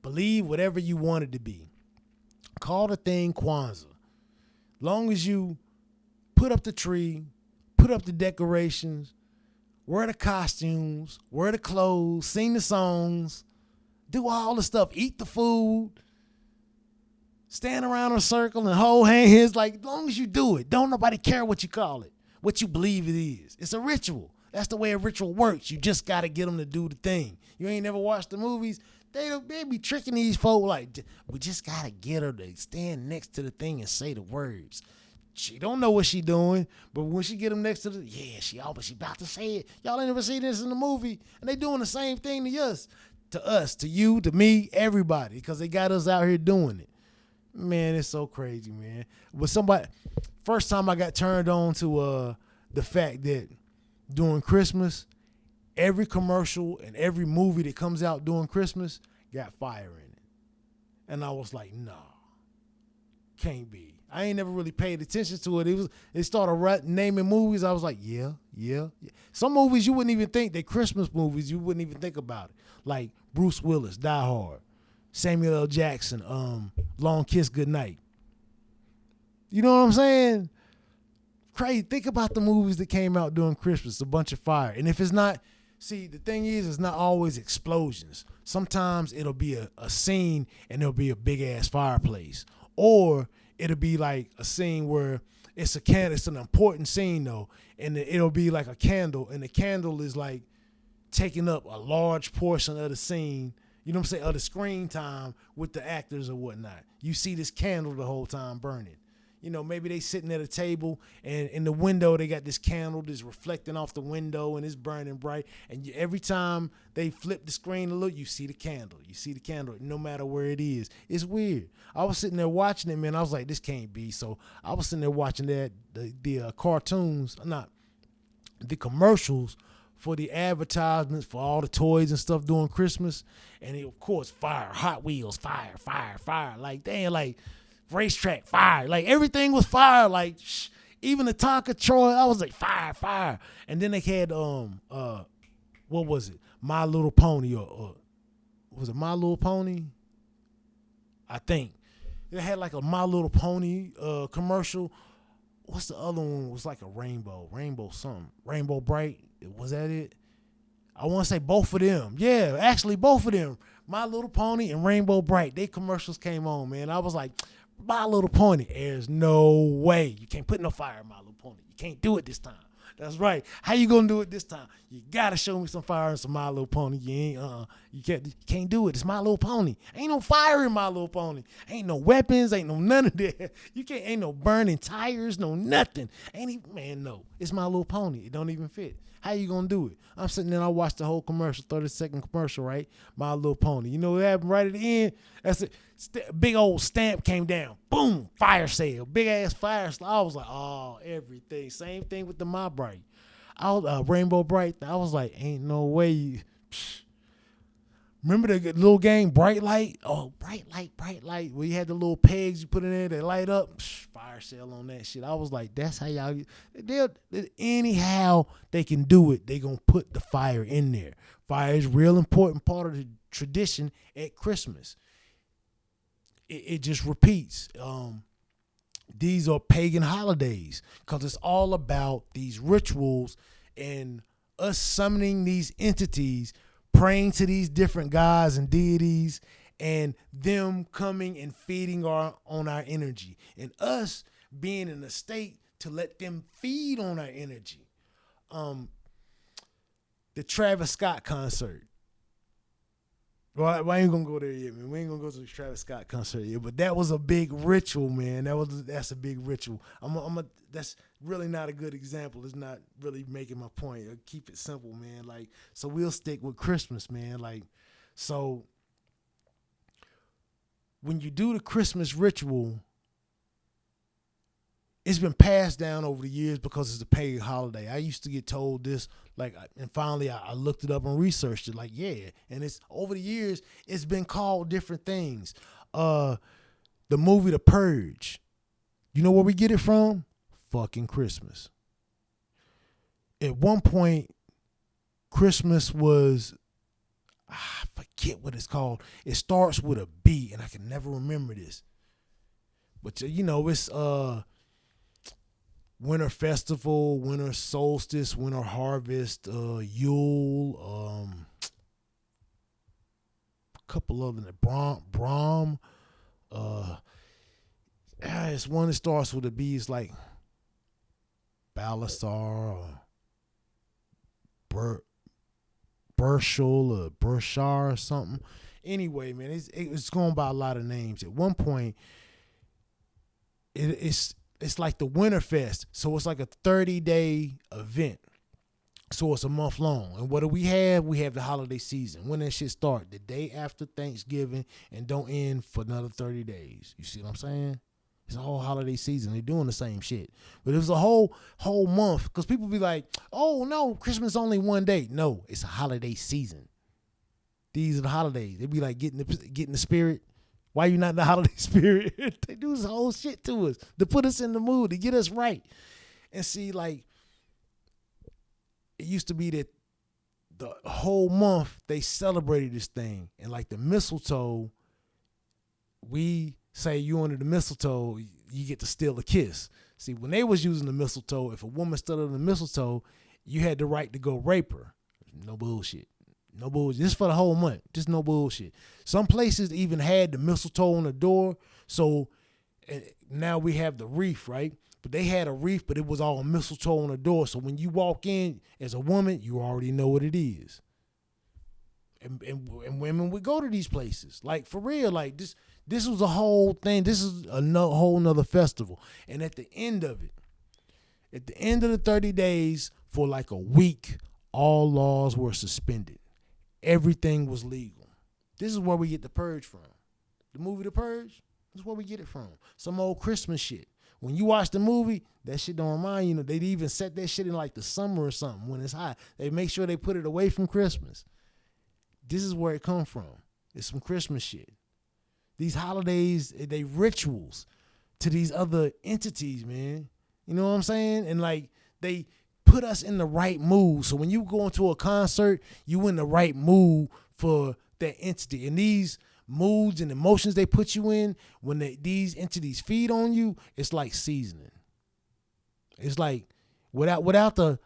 Believe whatever you want it to be. Call the thing Kwanzaa. Long as you put up the tree, put up the decorations, wear the costumes, wear the clothes, sing the songs, do all the stuff, eat the food, stand around in a circle and hold hands. Like, as long as you do it, don't nobody care what you call it, what you believe it is. It's a ritual. That's the way a ritual works. You just got to get them to do the thing. You ain't never watched the movies. They be tricking these folk like, we just got to get her to stand next to the thing and say the words. She don't know what she doing, but when she get them next to she about to say it. Y'all ain't never seen this in the movie, and they doing the same thing to us, to you, to me, everybody, because they got us out here doing it. Man, it's so crazy, man. But first time I got turned on to the fact that during Christmas, every commercial and every movie that comes out during Christmas got fire in it, and I was like, nah, can't be. I ain't never really paid attention to it. It started naming movies. I was like, yeah. Some movies you wouldn't even think, they're Christmas movies, you wouldn't even think about it. Like Bruce Willis, Die Hard, Samuel L. Jackson, Long Kiss Goodnight. You know what I'm saying? Crazy. Think about the movies that came out during Christmas, a bunch of fire. And if it's not, see, the thing is, it's not always explosions. Sometimes it'll be a scene and there'll be a big ass fireplace. Or it'll be like a scene where it's an important scene though, and it'll be like a candle, and the candle is like taking up a large portion of the scene, you know what I'm saying, of the screen time with the actors or whatnot. You see this candle the whole time burning. You know, maybe they sitting at a table and in the window they got this candle that's reflecting off the window and it's burning bright. And every time they flip the screen a little, you see the candle. You see the candle no matter where it is. It's weird. I was sitting there watching it, man. I was like, this can't be. So I was sitting there watching the cartoons, not the commercials for the advertisements for all the toys and stuff during Christmas, and it, of course, fire, Hot Wheels, fire, fire, fire. Like damn, like racetrack, fire. Like everything was fire. Like even the Tonka Troy, I was like fire, fire. And then they had what was it? My Little Pony or was it My Little Pony? I think it had like a My Little Pony commercial. What's the other one? It was like a rainbow something, Rainbow Bright. Was that it? I want to say both of them. Yeah, actually both of them. My Little Pony and Rainbow Bright. They commercials came on, man. I was like, My Little Pony. There's no way you can't put no fire in My Little Pony. You can't do it this time. That's right. How you gonna do it this time? You gotta show me some fire and some My Little Pony. You ain't you can't do it. It's My Little Pony. Ain't no fire in My Little Pony. Ain't no weapons. Ain't no none of that. You can't. Ain't no burning tires. No nothing. Ain't even man. No. It's My Little Pony. It don't even fit. How you gonna do it? I'm sitting there. I watched the whole commercial, 30-second commercial, right? My Little Pony. You know what happened right at the end? That's it. Big old stamp came down. Boom. Fire sale. Big ass fire sale. I was like, oh, everything. Same thing with the My Bright. Rainbow Bright. I was like, ain't no way. Remember the little game Bright Light? Oh, Bright Light. Where you had the little pegs you put in there that light up. Fire sale on that shit. I was like, that's how y'all. Anyhow they can do it. They gonna put the fire in there. Fire is a real important part of the tradition at Christmas. It just repeats. These are pagan holidays because it's all about these rituals and us summoning these entities, praying to these different gods and deities, and them coming and feeding on our energy, and us being in a state to let them feed on our energy. The Travis Scott concert. Well, I ain't gonna go there yet, man. We ain't gonna go to the Travis Scott concert yet, but that was a big ritual, man. That's a big ritual. That's really not a good example. It's not really making my point. I'll keep it simple, man. Like, so we'll stick with Christmas, man. Like, so when you do the Christmas ritual, it's been passed down over the years because it's a pagan holiday. I used to get told this, and finally I looked it up and researched it. Like, yeah, and it's over the years it's been called different things. The movie The Purge, you know where we get it from? Fucking Christmas. At one point, Christmas was, I forget what it's called. It starts with a B, and I can never remember this. But it's Winter Festival, Winter Solstice, Winter Harvest, Yule, a couple of them, Brahm, it's one that starts with a B. It's like Balasar or Burshel or Burshar or something. Anyway, man, it's going by a lot of names. At one point, it's like the Winterfest, so it's like a 30-day event. So it's a month long. And what do we have? We have the holiday season. When that shit start? The day after Thanksgiving and don't end for another 30 days. You see what I'm saying? It's a whole holiday season. They're doing the same shit. But it was a whole month because people be like, oh, no, Christmas only one day. No, it's a holiday season. These are the holidays. They be like getting the spirit. Why you not in the holiday spirit? They do this whole shit to us to put us in the mood, to get us right. And see, like, it used to be that the whole month they celebrated this thing. And like the mistletoe, we say you under the mistletoe, you get to steal a kiss. See, when they was using the mistletoe, if a woman stood under the mistletoe, you had the right to go rape her. No bullshit. No bullshit. Just for the whole month. Just no bullshit. Some places even had the mistletoe on the door. So now we have the wreath, right? But they had a wreath, but it was all mistletoe on the door. So when you walk in as a woman, you already know what it is. And women would go to these places. Like, for real, like this was a whole thing. This is a whole nother festival. And at the end of the 30 days, for like a week, all laws were suspended. Everything was legal. This is where we get The Purge from. The movie The Purge, this is where we get it from. Some old Christmas shit. When you watch the movie, that shit don't remind you. They even set that shit in like the summer or something when it's hot. They make sure they put it away from Christmas. This is where it come from. It's some Christmas shit. These holidays, they rituals to these other entities, man. You know what I'm saying? And like they put us in the right mood. So when you go into a concert, you in the right mood for that entity. And these moods and emotions they put you in, when these entities feed on you, it's like seasoning. It's like without the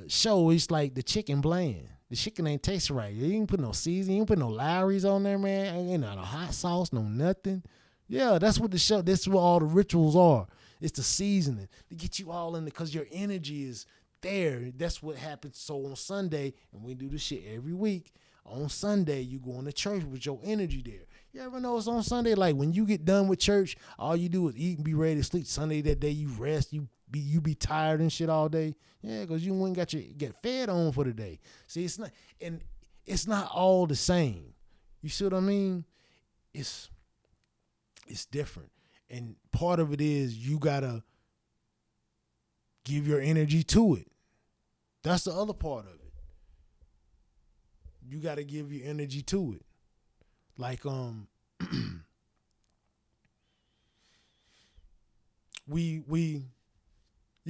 show, it's like the chicken bland. The chicken ain't taste right. You ain't put no seasoning, you ain't put no Lowry's on there, man. Ain't no hot sauce, no nothing. Yeah, that's what the show. That's what all the rituals are. It's the seasoning to get you all in it because your energy is there. That's what happens. So on Sunday, and we do this shit every week. On Sunday, you going to church with your energy there. You ever know it's on Sunday? Like when you get done with church, all you do is eat and be ready to sleep. Sunday that day you rest, you be tired and shit all day. Yeah, because you ain't get fed on for the day. See, it's not all the same. You see what I mean? It's different. And part of it is you gotta give your energy to it. That's the other part of it. You gotta give your energy to it. Like you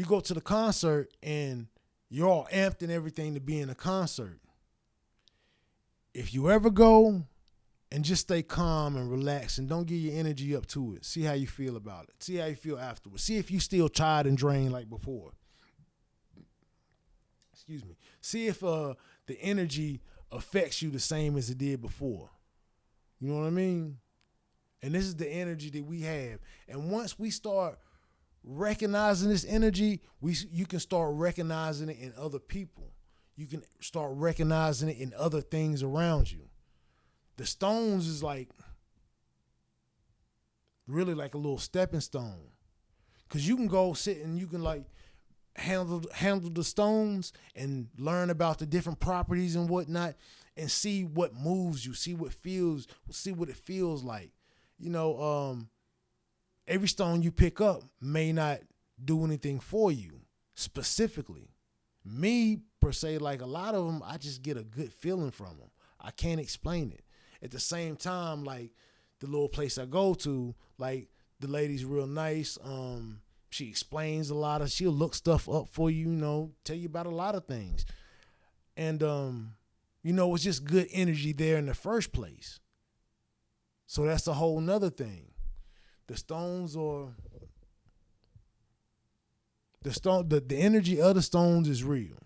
go to the concert and you're all amped and everything to be in a concert. If you ever go and just stay calm and relax and don't get your energy up to it, see how you feel about it. See how you feel afterwards. See if you still tired and drained like before. Excuse me. See if the energy affects you the same as it did before. You know what I mean? And this is the energy that we have. And once we start recognizing this energy, you can start recognizing it in other people. You can start recognizing it in other things around you. The stones is like really like a little stepping stone. Cause you can go sit and you can like handle the stones and learn about the different properties and whatnot and see what moves you, see what it feels like. You know, every stone you pick up may not do anything for you specifically. Me, per se, like a lot of them, I just get a good feeling from them. I can't explain it. At the same time, like the little place I go to, like the lady's real nice. She explains a lot of, she'll look stuff up for you, you know, tell you about a lot of things. And, you know, it's just good energy there in the first place. So that's a whole nother thing. The stones are, the energy of the stones is real.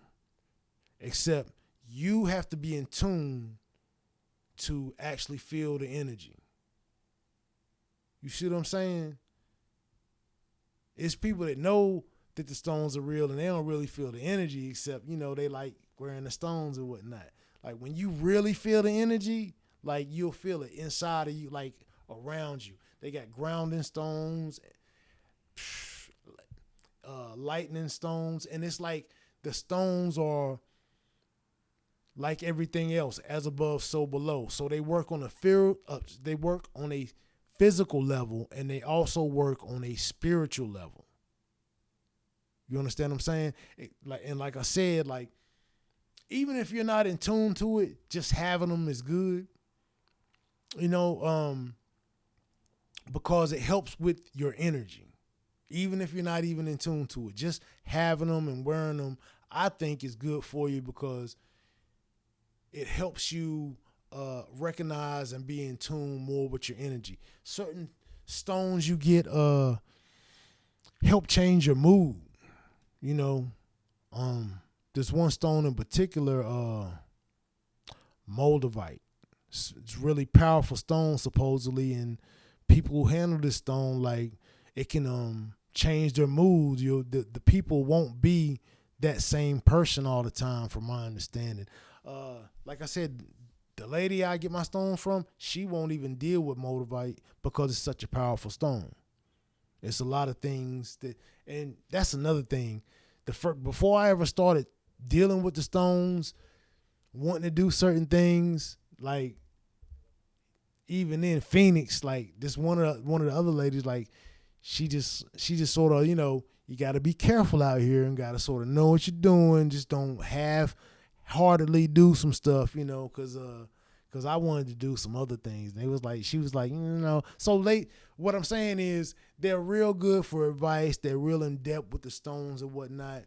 Except you have to be in tune to actually feel the energy. You see what I'm saying? It's people that know that the stones are real and they don't really feel the energy, except, you know, they like wearing the stones and whatnot. Like when you really feel the energy, like you'll feel it inside of you, like around you. They got grounding stones, lightning stones, and it's like the stones are like everything else, as above, so below. So they work on a physical level, and they also work on a spiritual level. You understand what I'm saying? Like I said, like even if you're not in tune to it, just having them is good. You know, because it helps with your energy. Even if you're not even in tune to it, just having them and wearing them, I think is good for you because it helps you recognize and be in tune more with your energy. Certain stones you get help change your mood. You know, there's one stone in particular, moldavite. It's really powerful stone supposedly, and people who handle this stone, like it can change their mood. The people won't be that same person all the time, from my understanding. Like I said, the lady I get my stones from, she won't even deal with moldavite because it's such a powerful stone. It's a lot of things and that's another thing. Before I ever started dealing with the stones, wanting to do certain things, like even in Phoenix, like this one of the other ladies, like she just sort of, you got to be careful out here and got to sort of know what you're doing. Just don't half-heartedly do some stuff, because I wanted to do some other things. And she was like, So what I'm saying is they're real good for advice. They're real in depth with the stones and whatnot.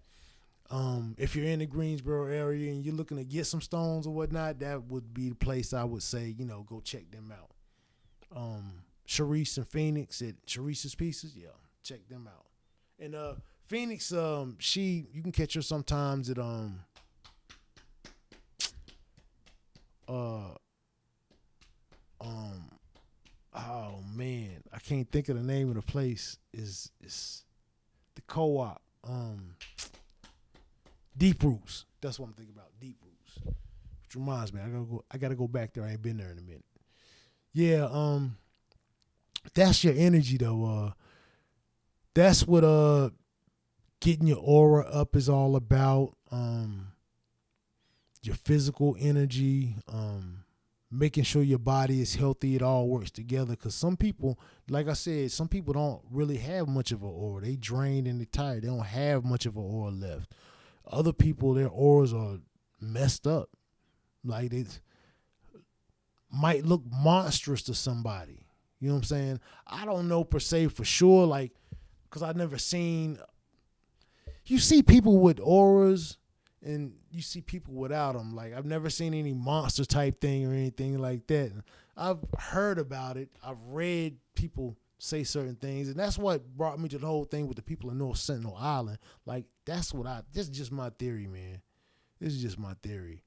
If you're in the Greensboro area and you're looking to get some stones or whatnot, that would be the place I would say, go check them out. Sharice and Phoenix at Sharice's Pieces, yeah, check them out. And Phoenix, you can catch her sometimes at oh man, I can't think of the name of the place. Is the co-op. Deep Roots. That's what I'm thinking about. Deep Roots. Which reminds me, I gotta go back there. I ain't been there in a minute. Yeah, that's your energy though. That's what getting your aura up is all about. Your physical energy, making sure your body is healthy. It all works together. Cause some people, like I said, some people don't really have much of an aura. They drained and they tired. They don't have much of an aura left. Other people, their auras are messed up. Like they might look monstrous to somebody. You know what I'm saying? I don't know per se for sure, like, because I've never seen. You see people with auras and you see people without them. Like, I've never seen any monster type thing or anything like that. I've heard about it. I've read people say certain things, and that's what brought me to the whole thing with the people in North Sentinel Island. Like, this is just my theory, man. This is just my theory.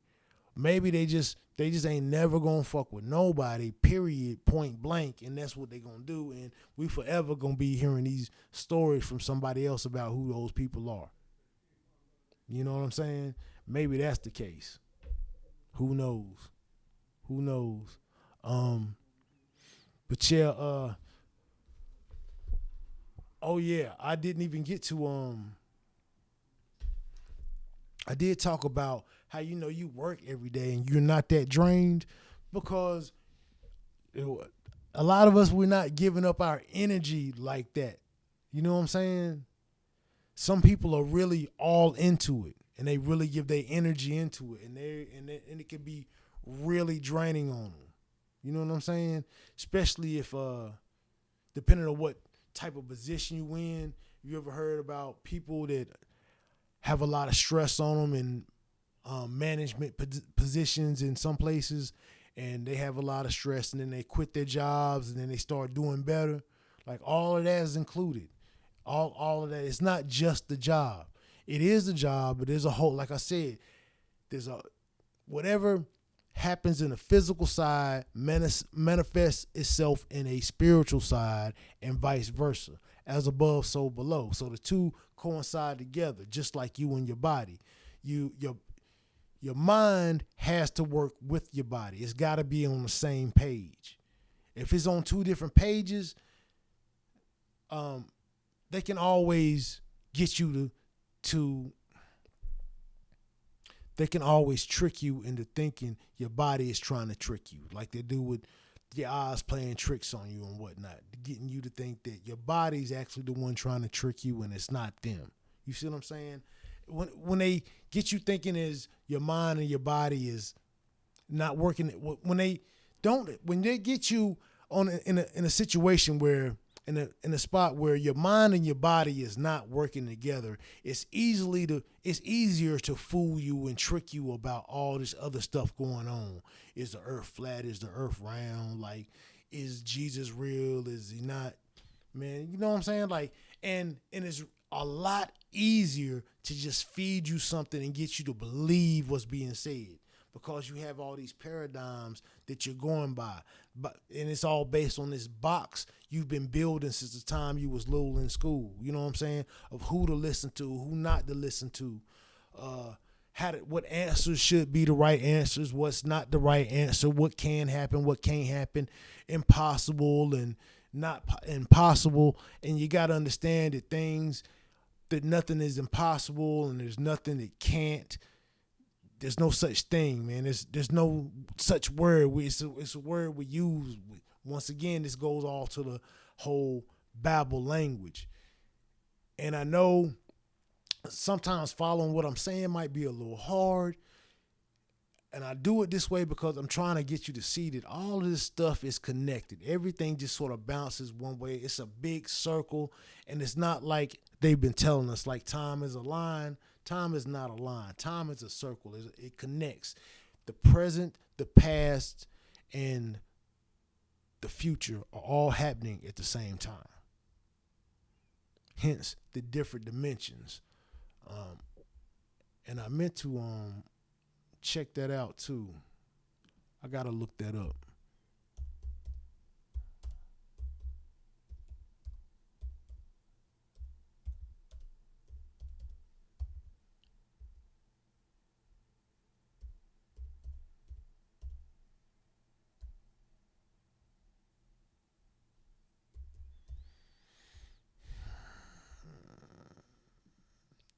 Maybe they just ain't never gonna fuck with nobody, period, point blank, and that's what they gonna do. And we forever gonna be hearing these stories from somebody else about who those people are. You know what I'm saying? Maybe that's the case. Who knows? Who knows? But yeah, oh yeah, I didn't even get to I did talk about how you work every day and you're not that drained because a lot of us, we're not giving up our energy like that. You know what I'm saying? Some people are really all into it and they really give their energy into it, and it can be really draining on them. You know what I'm saying? Especially if depending on what type of position you in. You ever heard about people that have a lot of stress on them in management positions in some places, and they have a lot of stress, and then they quit their jobs, and then they start doing better? Like, all of that is included. All of that. It's not just the job. It is the job, but there's a whole, like I said, there's a whatever happens in the physical side manifests itself in a spiritual side, and vice versa. As above, so below. So the two coincide together, just like you and your body. Your mind has to work with your body. It's got to be on the same page. If it's on two different pages, they can always get you to they can always trick you into thinking your body is trying to trick you, like they do with your eyes playing tricks on you and whatnot, getting you to think that your body's actually the one trying to trick you and it's not them. You see what I'm saying? When they get you thinking is your mind and your body is not working, when they get you in a situation where in a spot where your mind and your body is not working together, it's easier to fool you and trick you about all this other stuff going on. Is the earth flat? Is the earth round? Like, is Jesus real? Is he not? Man, you know what I'm saying? Like, and it's a lot easier to just feed you something and get you to believe what's being said, because you have all these paradigms that you're going by. And it's all based on this box you've been building since the time you was little in school. You know what I'm saying? Of who to listen to, who not to listen to, what answers should be the right answers, what's not the right answer, what can happen, what can't happen, impossible and not impossible. And you got to understand that nothing is impossible and there's nothing that can't. There's no such thing, man. There's no such word. It's a word we use. Once again, this goes all to the whole babble language. And I know sometimes following what I'm saying might be a little hard. And I do it this way because I'm trying to get you to see that all of this stuff is connected. Everything just sort of bounces one way. It's a big circle. And it's not like they've been telling us like time is a line. Time is not a line. Time is a circle. It connects the present, the past, and the future are all happening at the same time. Hence the different dimensions. And I meant to check that out too. I gotta look that up.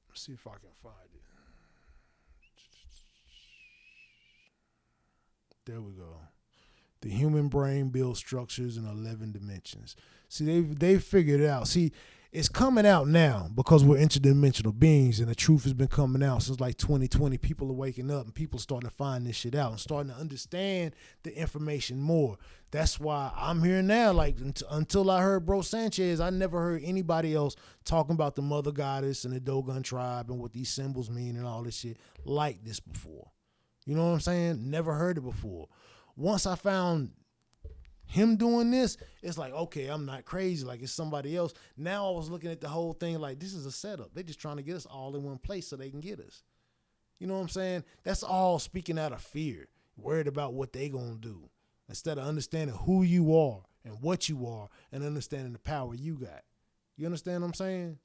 Let's see if I can find it. There we go. The human brain builds structures in 11 dimensions. See, they've figured it out. See, it's coming out now because we're interdimensional beings, and the truth has been coming out since like 2020. People are waking up, and people are starting to find this shit out and starting to understand the information more. That's why I'm here now. Like until I heard Bro Sanchez, I never heard anybody else talking about the Mother Goddess and the Dogon tribe and what these symbols mean and all this shit like this before. You know what I'm saying? Never heard it before. Once I found him doing this, it's like, okay, I'm not crazy. Like it's somebody else. Now I was looking at the whole thing like this is a setup. They're just trying to get us all in one place so they can get us. You know what I'm saying? That's all speaking out of fear, worried about what they gonna do, instead of understanding who you are and what you are and understanding the power you got. You understand what I'm saying?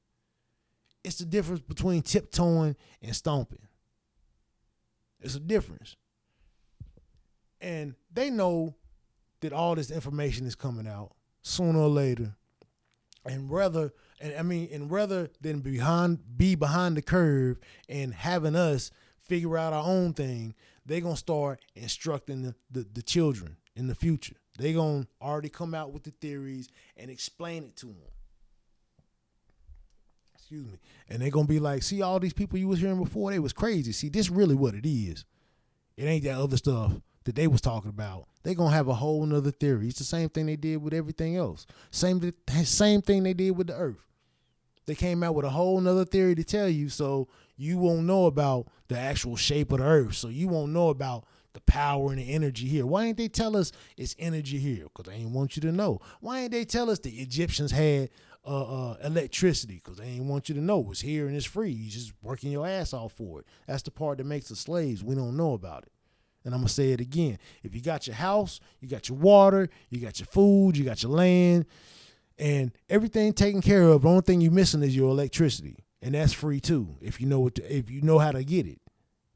It's the difference between tiptoeing and stomping. It's a difference. And they know that all this information is coming out sooner or later. And rather than be behind the curve and having us figure out our own thing, they're going to start instructing the children in the future. They're going to already come out with the theories and explain it to them. Excuse me. And they're going to be like, see, all these people you was hearing before, they was crazy. See, this really what it is. It ain't that other stuff that they was talking about. They're going to have a whole nother theory. It's the same thing they did with everything else. Same thing they did with the earth. They came out with a whole nother theory to tell you, so you won't know about the actual shape of the earth. So you won't know about the power and the energy here. Why ain't they tell us it's energy here? Because they ain't want you to know. Why ain't they tell us the Egyptians had electricity? Because they ain't want you to know it's here and it's free. You just working your ass off for it. That's the part that makes us slaves. We don't know about it. And I'm going to say it again. If you got your house, you got your water, you got your food, you got your land, and everything taken care of, the only thing you're missing is your electricity. And that's free too, if you know how to get it.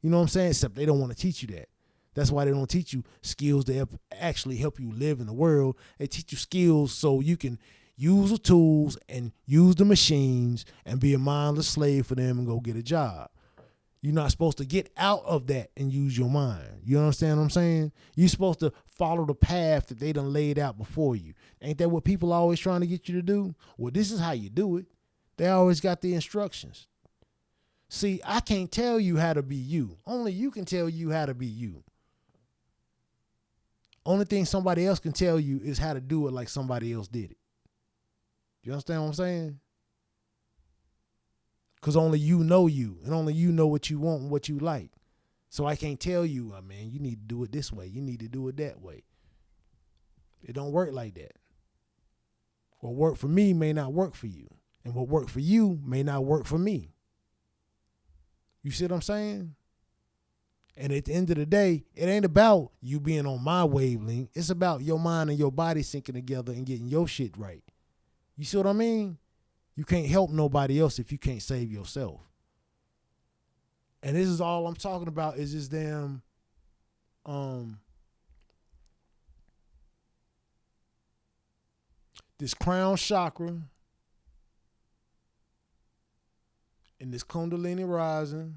You know what I'm saying? Except they don't want to teach you that. That's why they don't teach you skills that actually help you live in the world. They teach you skills so you can use the tools and use the machines and be a mindless slave for them and go get a job. You're not supposed to get out of that and use your mind. You understand what I'm saying? You're supposed to follow the path that they done laid out before you. Ain't that what people are always trying to get you to do? Well, this is how you do it. They always got the instructions. See, I can't tell you how to be you. Only you can tell you how to be you. Only thing somebody else can tell you is how to do it like somebody else did it. You understand what I'm saying? Because only you know you, and only you know what you want and what you like. So I can't tell you, oh, man, you need to do it this way. You need to do it that way. It don't work like that. What worked for me may not work for you. And what worked for you may not work for me. You see what I'm saying? And at the end of the day, it ain't about you being on my wavelength. It's about your mind and your body syncing together and getting your shit right. You see what I mean? You can't help nobody else if you can't save yourself. And this is all I'm talking about is this damn this crown chakra and this Kundalini rising.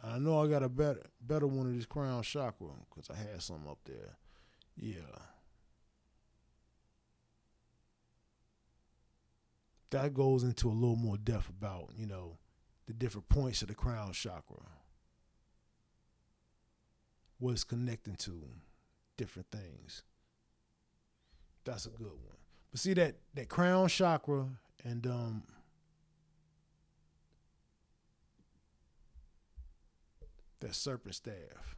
I know I got a better one of this crown chakra because I had some up there. Yeah. that goes into a little more depth about, the different points of the crown chakra, what it's connecting to, different things. That's a good one. But see that crown chakra and that serpent staff.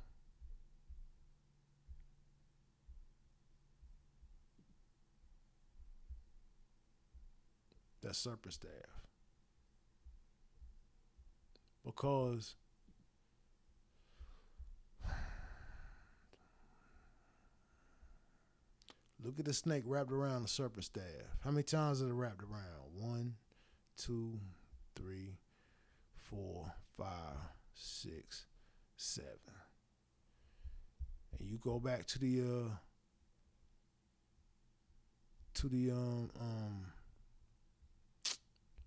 That serpent staff. Because look at the snake wrapped around the serpent staff. How many times is it wrapped around? 1, 2, 3, 4, 5, 6, 7. And you go back to the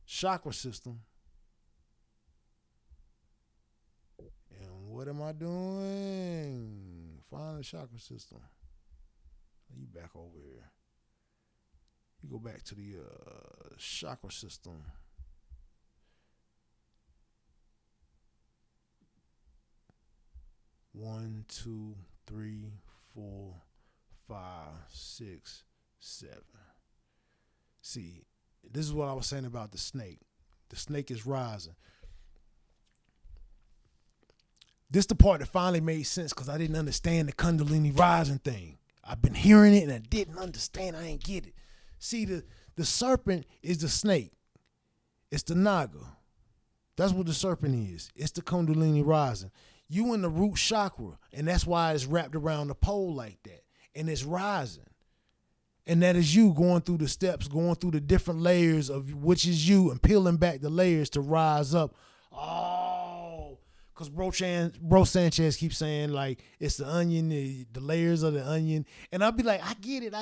chakra system. And what am I doing? Find the chakra system. You back over here. You go back to the chakra system. One, two, three, 4, 5, 6, 7. See, this is what I was saying about the snake. The snake is rising. This the part that finally made sense because I didn't understand the Kundalini rising thing. I've been hearing it and I didn't understand. I ain't get it. See, the serpent is the snake. It's the Naga. That's what the serpent is. It's the Kundalini rising. You in the root chakra, and that's why it's wrapped around the pole like that. And it's rising. And that is you going through the steps, going through the different layers of which is you and peeling back the layers to rise up. Oh, because Bro Sanchez keeps saying, like, it's the onion, the layers of the onion. And I'll be like, I get it.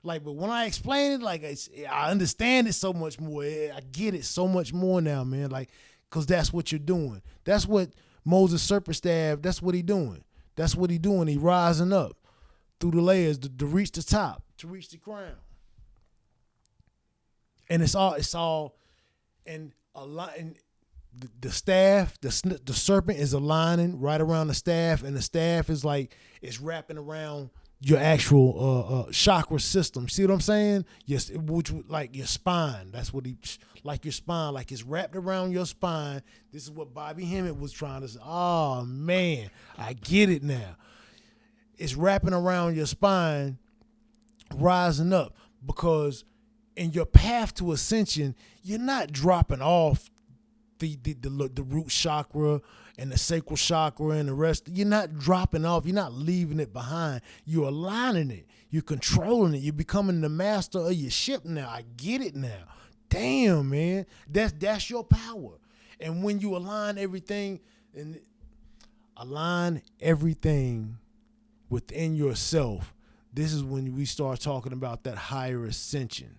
Like, but when I explain it, like, I understand it so much more. I get it so much more now, man. Like, because that's what you're doing. That's what Moses Serpent Staff, that's what he doing. That's what he doing. He rising up through the layers to reach the top, to reach the crown. And it's all, and a lot, and the staff, the serpent is aligning right around the staff, and the staff is like, it's wrapping around your actual chakra system. See what I'm saying? Yes, which like your spine. That's what like your spine, like it's wrapped around your spine. This is what Bobby Hemmett was trying to say. Oh man, I get it now. It's wrapping around your spine, rising up, because in your path to ascension, you're not dropping off the root chakra and the sacral chakra and the rest. You're not dropping off. You're not leaving it behind. You're aligning it. You're controlling it. You're becoming the master of your ship now. I get it now. Damn, man. That's your power. And when you align everything within yourself, this is when we start talking about that higher ascension.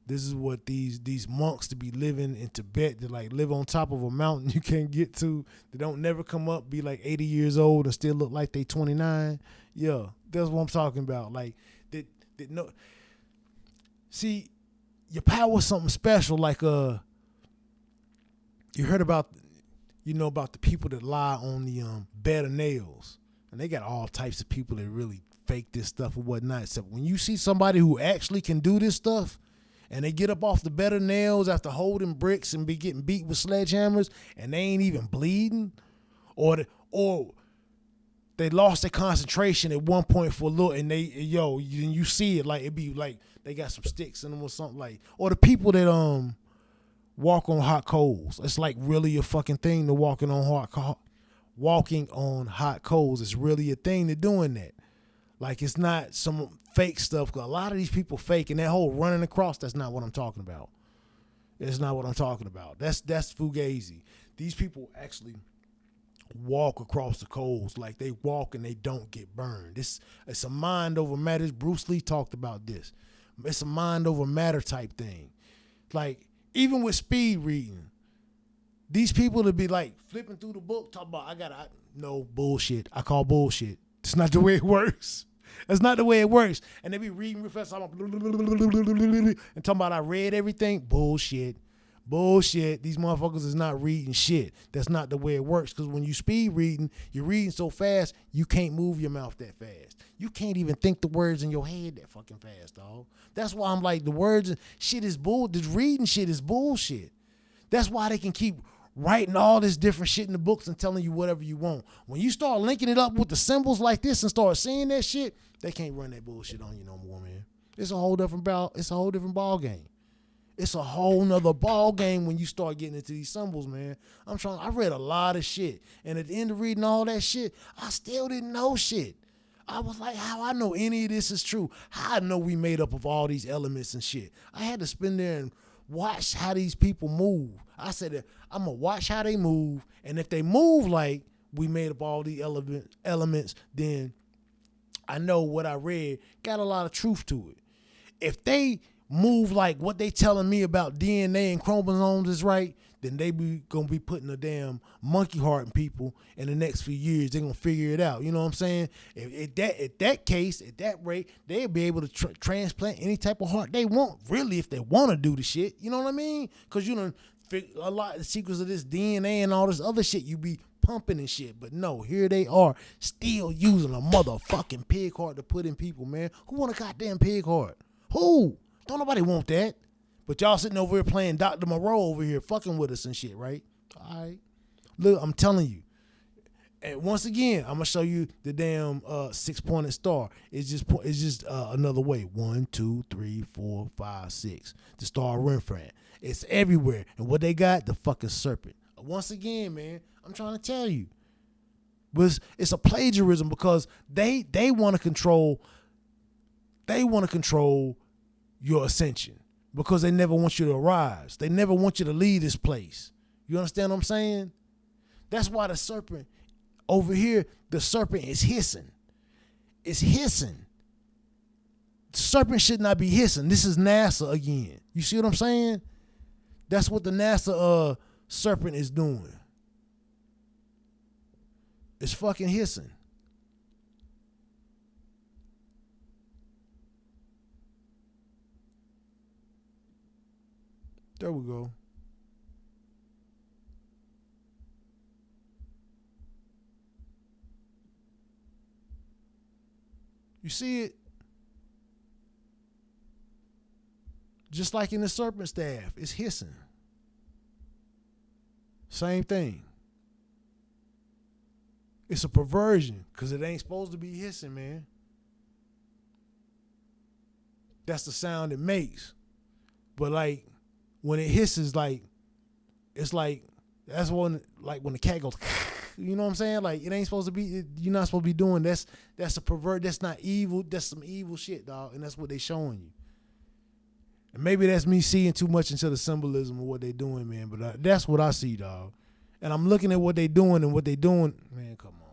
This is what these monks to be living in Tibet, that like live on top of a mountain you can't get to. They don't never come up, be like 80 years old and still look like they 29. Yeah, that's what I'm talking about. Like, no. See, your power is something special. Like you heard about, about the people that lie on the bed of nails, and they got all types of people that really fake this stuff or whatnot. Except when you see somebody who actually can do this stuff, and they get up off the bed of nails after holding bricks and be getting beat with sledgehammers, and they ain't even bleeding, or they lost their concentration at one point for a little, and you see it, like it be like they got some sticks in them or something, like, or the people that walk on hot coals. It's like really a fucking thing to walking on hot coals. It's really a thing to doing that. Like, it's not some fake stuff. Cause a lot of these people fake, and that whole running across, that's not what I'm talking about. It's not what I'm talking about. That's fugazi. These people actually walk across the coals, like they walk and they don't get burned. It's a mind over matter. Bruce Lee talked about this. It's a mind over matter type thing. Like, even with speed reading, these people to be like flipping through the book, talking about, no bullshit. I call bullshit. It's not the way it works. That's not the way it works. And they be reading real fast, and talking about I read everything. Bullshit. Bullshit. These motherfuckers is not reading shit. That's not the way it works. Because when you speed reading, you're reading so fast, you can't move your mouth that fast. You can't even think the words in your head that fucking fast, dog. That's why I'm like, the words and shit is bull. This reading shit is bullshit. That's why they can keep writing all this different shit in the books and telling you whatever you want. When you start linking it up with the symbols like this and start seeing that shit, they can't run that bullshit on you no more, man. It's a whole different ball game. It's a whole nother ball game when you start getting into these symbols, man. I read a lot of shit. And at the end of reading all that shit, I still didn't know shit. I was like, how I know any of this is true? How I know we made up of all these elements and shit? I had to spend there and watch how these people move. I said, I'm going to watch how they move. And if they move like we made up all these elements, then I know what I read got a lot of truth to it. If they move like what they telling me about DNA and chromosomes is right, then they be gonna be putting a damn monkey heart in people in the next few years. They're gonna figure it out. You know what I'm saying? At that rate, they'll be able to transplant any type of heart they want, really, if they want to do the shit. You know what I mean? Because you know, a lot of the secrets of this DNA and all this other shit you be pumping and shit. But no, here they are still using a motherfucking pig heart to put in people, man. Who want a goddamn pig heart? Who? Don't nobody want that. But y'all sitting over here playing Dr. Moreau over here fucking with us and shit, right? All right. Look, I'm telling you. And once again, I'm going to show you the damn 6-pointed star. It's just another way. 1, 2, 3, 4, 5, 6. The star of Rembrandt. It's everywhere. And what they got? The fucking serpent. Once again, man, I'm trying to tell you. But it's a plagiarism because they want to control your ascension because they never want you to rise. They never want you to leave this place. You understand what I'm saying? That's why the serpent over here, the serpent is hissing. It's hissing. The serpent should not be hissing. This is NASA again. You see what I'm saying? That's what the NASA serpent is doing. It's fucking hissing. There we go. You see it? Just like in the serpent staff, it's hissing. Same thing. It's a perversion because it ain't supposed to be hissing, man. That's the sound it makes. But like when it hisses, like it's like that's when when the cat goes, you know what I'm saying? Like it ain't supposed to be. You're not supposed to be doing. That's a pervert. That's not evil. That's some evil shit, dog. And that's what they showing you. And maybe that's me seeing too much into the symbolism of what they doing, man. But that's what I see, dog. And I'm looking at what they doing and what they doing. Man, come on.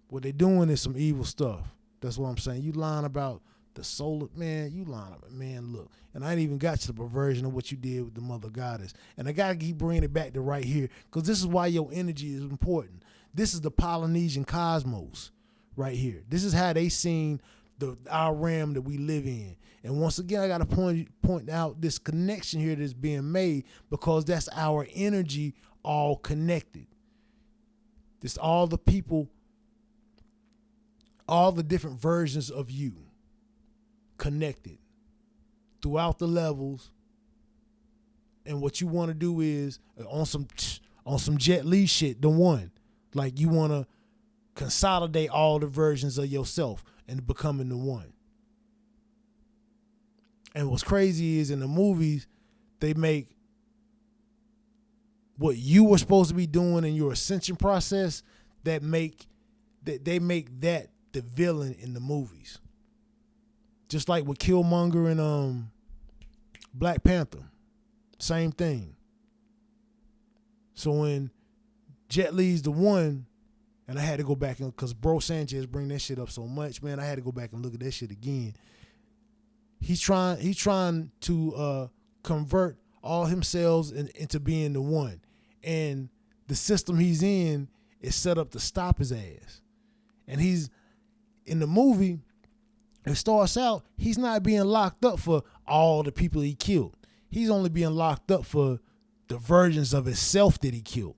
What they doing is some evil stuff. That's what I'm saying. You lying about the solar, man. You lying about, man. Look, and I ain't even got to the perversion of what you did with the mother goddess. And I gotta keep bringing it back to right here because this is why your energy is important. This is the Polynesian cosmos right here. This is how they seen our realm that we live in. And once again, I got to point out this connection here that's being made because that's our energy all connected. This all the people, all the different versions of you connected throughout the levels. And what you want to do is on some Jet Li shit, the one, like you want to consolidate all the versions of yourself and becoming the one. And what's crazy is in the movies, they make what you were supposed to be doing in your ascension process they make that the villain in the movies. Just like with Killmonger and Black Panther. Same thing. So when Jet Li's the one, and I had to go back and because Bro Sanchez bring that shit up so much, man, I had to go back and look at that shit again. He's trying to convert all himself into being the one. And the system he's in is set up to stop his ass. And he's in the movie, it starts out, he's not being locked up for all the people he killed. He's only being locked up for the versions of himself that he killed.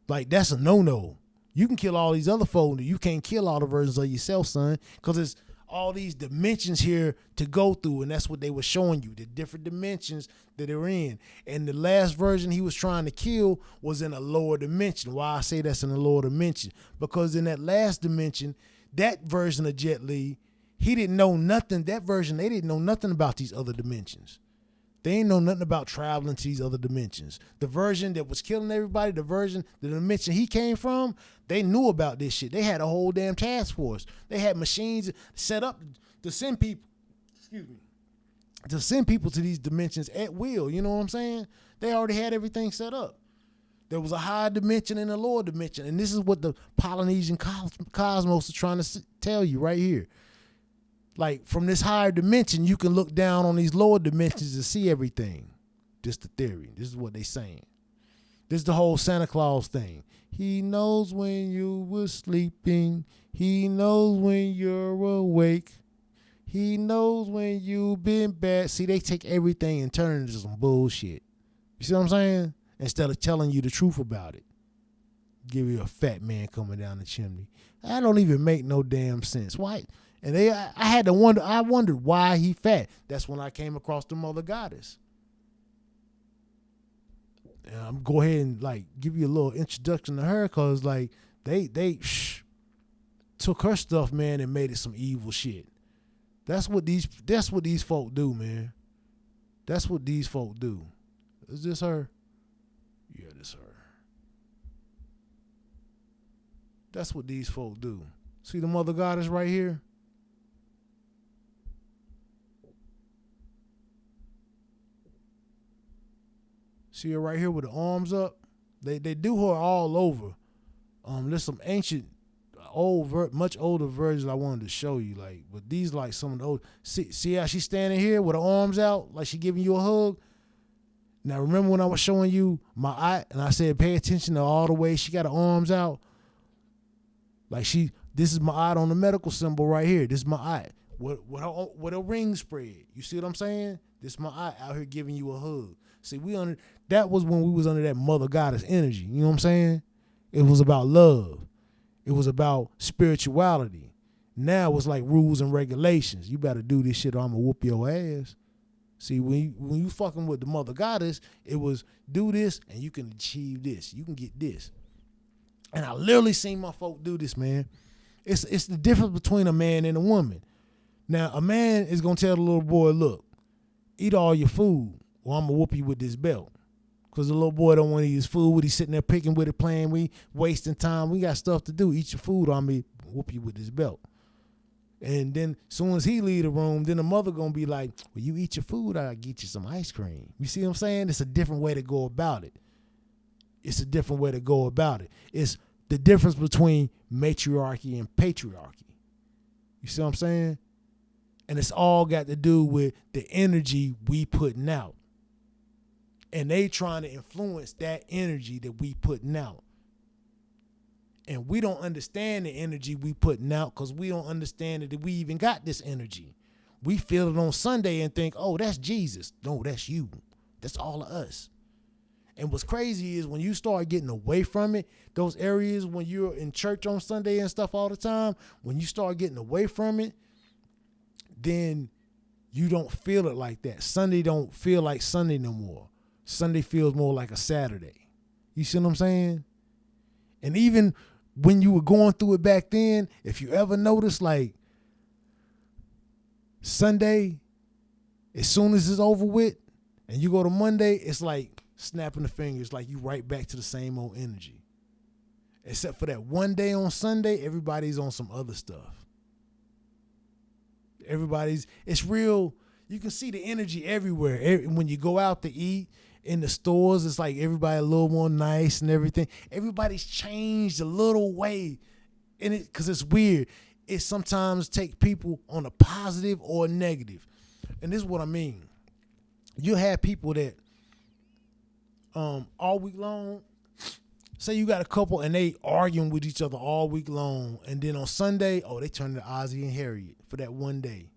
Like, that's a no-no. You can kill all these other folk, you can't kill all the versions of yourself, son, because it's all these dimensions here to go through, and that's what they were showing you, the different dimensions that they're in. And the last version he was trying to kill was in a lower dimension. Why I say that's in a lower dimension? Because in that last dimension, that version of Jet Li, he didn't know nothing. That version, they didn't know nothing about these other dimensions. They ain't know nothing about traveling to these other dimensions. The version that was killing everybody, the dimension he came from, they knew about this shit. They had a whole damn task force. They had machines set up to send people, to these dimensions at will. You know what I'm saying? They already had everything set up. There was a higher dimension and a lower dimension. And this is what the Polynesian cosmos is trying to tell you right here. Like, from this higher dimension, you can look down on these lower dimensions and see everything. Just the theory. This is what they saying. This is the whole Santa Claus thing. He knows when you were sleeping. He knows when you're awake. He knows when you've been bad. See, they take everything and turn it into some bullshit. You see what I'm saying? Instead of telling you the truth about it. Give you a fat man coming down the chimney. That don't even make no damn sense. Why? And I wondered why he fat. That's when I came across the Mother Goddess. And I'm go ahead and like give you a little introduction to her, cause like they took her stuff, man, and made it some evil shit. That's what these folk do, man. That's what these folk do. Is this her? Yeah, this her. That's what these folk do. See the Mother Goddess right here? See her right here with the arms up? They do her all over. There's some ancient, much older versions I wanted to show you. Like, but these like some of the old. See how she's standing here with her arms out, like she giving you a hug. Now remember when I was showing you my eye, and I said pay attention to all the way she got her arms out. Like this is my eye on the medical symbol right here. This is my eye. With a ring spread. You see what I'm saying? This is my eye out here giving you a hug. See, that was when we was under that Mother Goddess energy. You know what I'm saying? It was about love. It was about spirituality. Now it's like rules and regulations. You better do this shit or I'm gonna whoop your ass. See, when you fucking with the Mother Goddess, it was do this and you can achieve this. You can get this. And I literally seen my folk do this, man. It's the difference between a man and a woman. Now, a man is gonna tell the little boy, look, eat all your food, or I'm gonna whoop you with this belt. Cause the little boy don't want to eat his food. He's sitting there picking with it, playing. We wasting time. We got stuff to do. Eat your food, or I'm gonna whoop you with this belt. And then as soon as he leave the room, then the mother gonna be like, well, you eat your food, I'll get you some ice cream. You see what I'm saying? It's a different way to go about it. It's a different way to go about it. It's the difference between matriarchy and patriarchy. You see what I'm saying? And it's all got to do with the energy we putting out. And they trying to influence that energy that we putting out. And we don't understand the energy we putting out because we don't understand that we even got this energy. We feel it on Sunday and think, oh, that's Jesus. No, that's you. That's all of us. And what's crazy is when you start getting away from it, those areas when you're in church on Sunday and stuff all the time, when you start getting away from it, then you don't feel it like that. Sunday don't feel like Sunday no more. Sunday feels more like a Saturday. You see what I'm saying? And even when you were going through it back then, if you ever notice, like Sunday, as soon as it's over with and you go to Monday, it's like snapping the fingers, like you right back to the same old energy. Except for that one day on Sunday, everybody's on some other stuff. It's real. You can see the energy everywhere. When you go out to eat in the stores, it's like everybody a little more nice and everything. Everybody's changed a little way in it because it's weird. It sometimes take people on a positive or a negative. And this is what I mean. You have people that all week long, Say you got a couple and they arguing with each other all week long, and then on Sunday, oh, they turn to Ozzy and Harriet for that one day.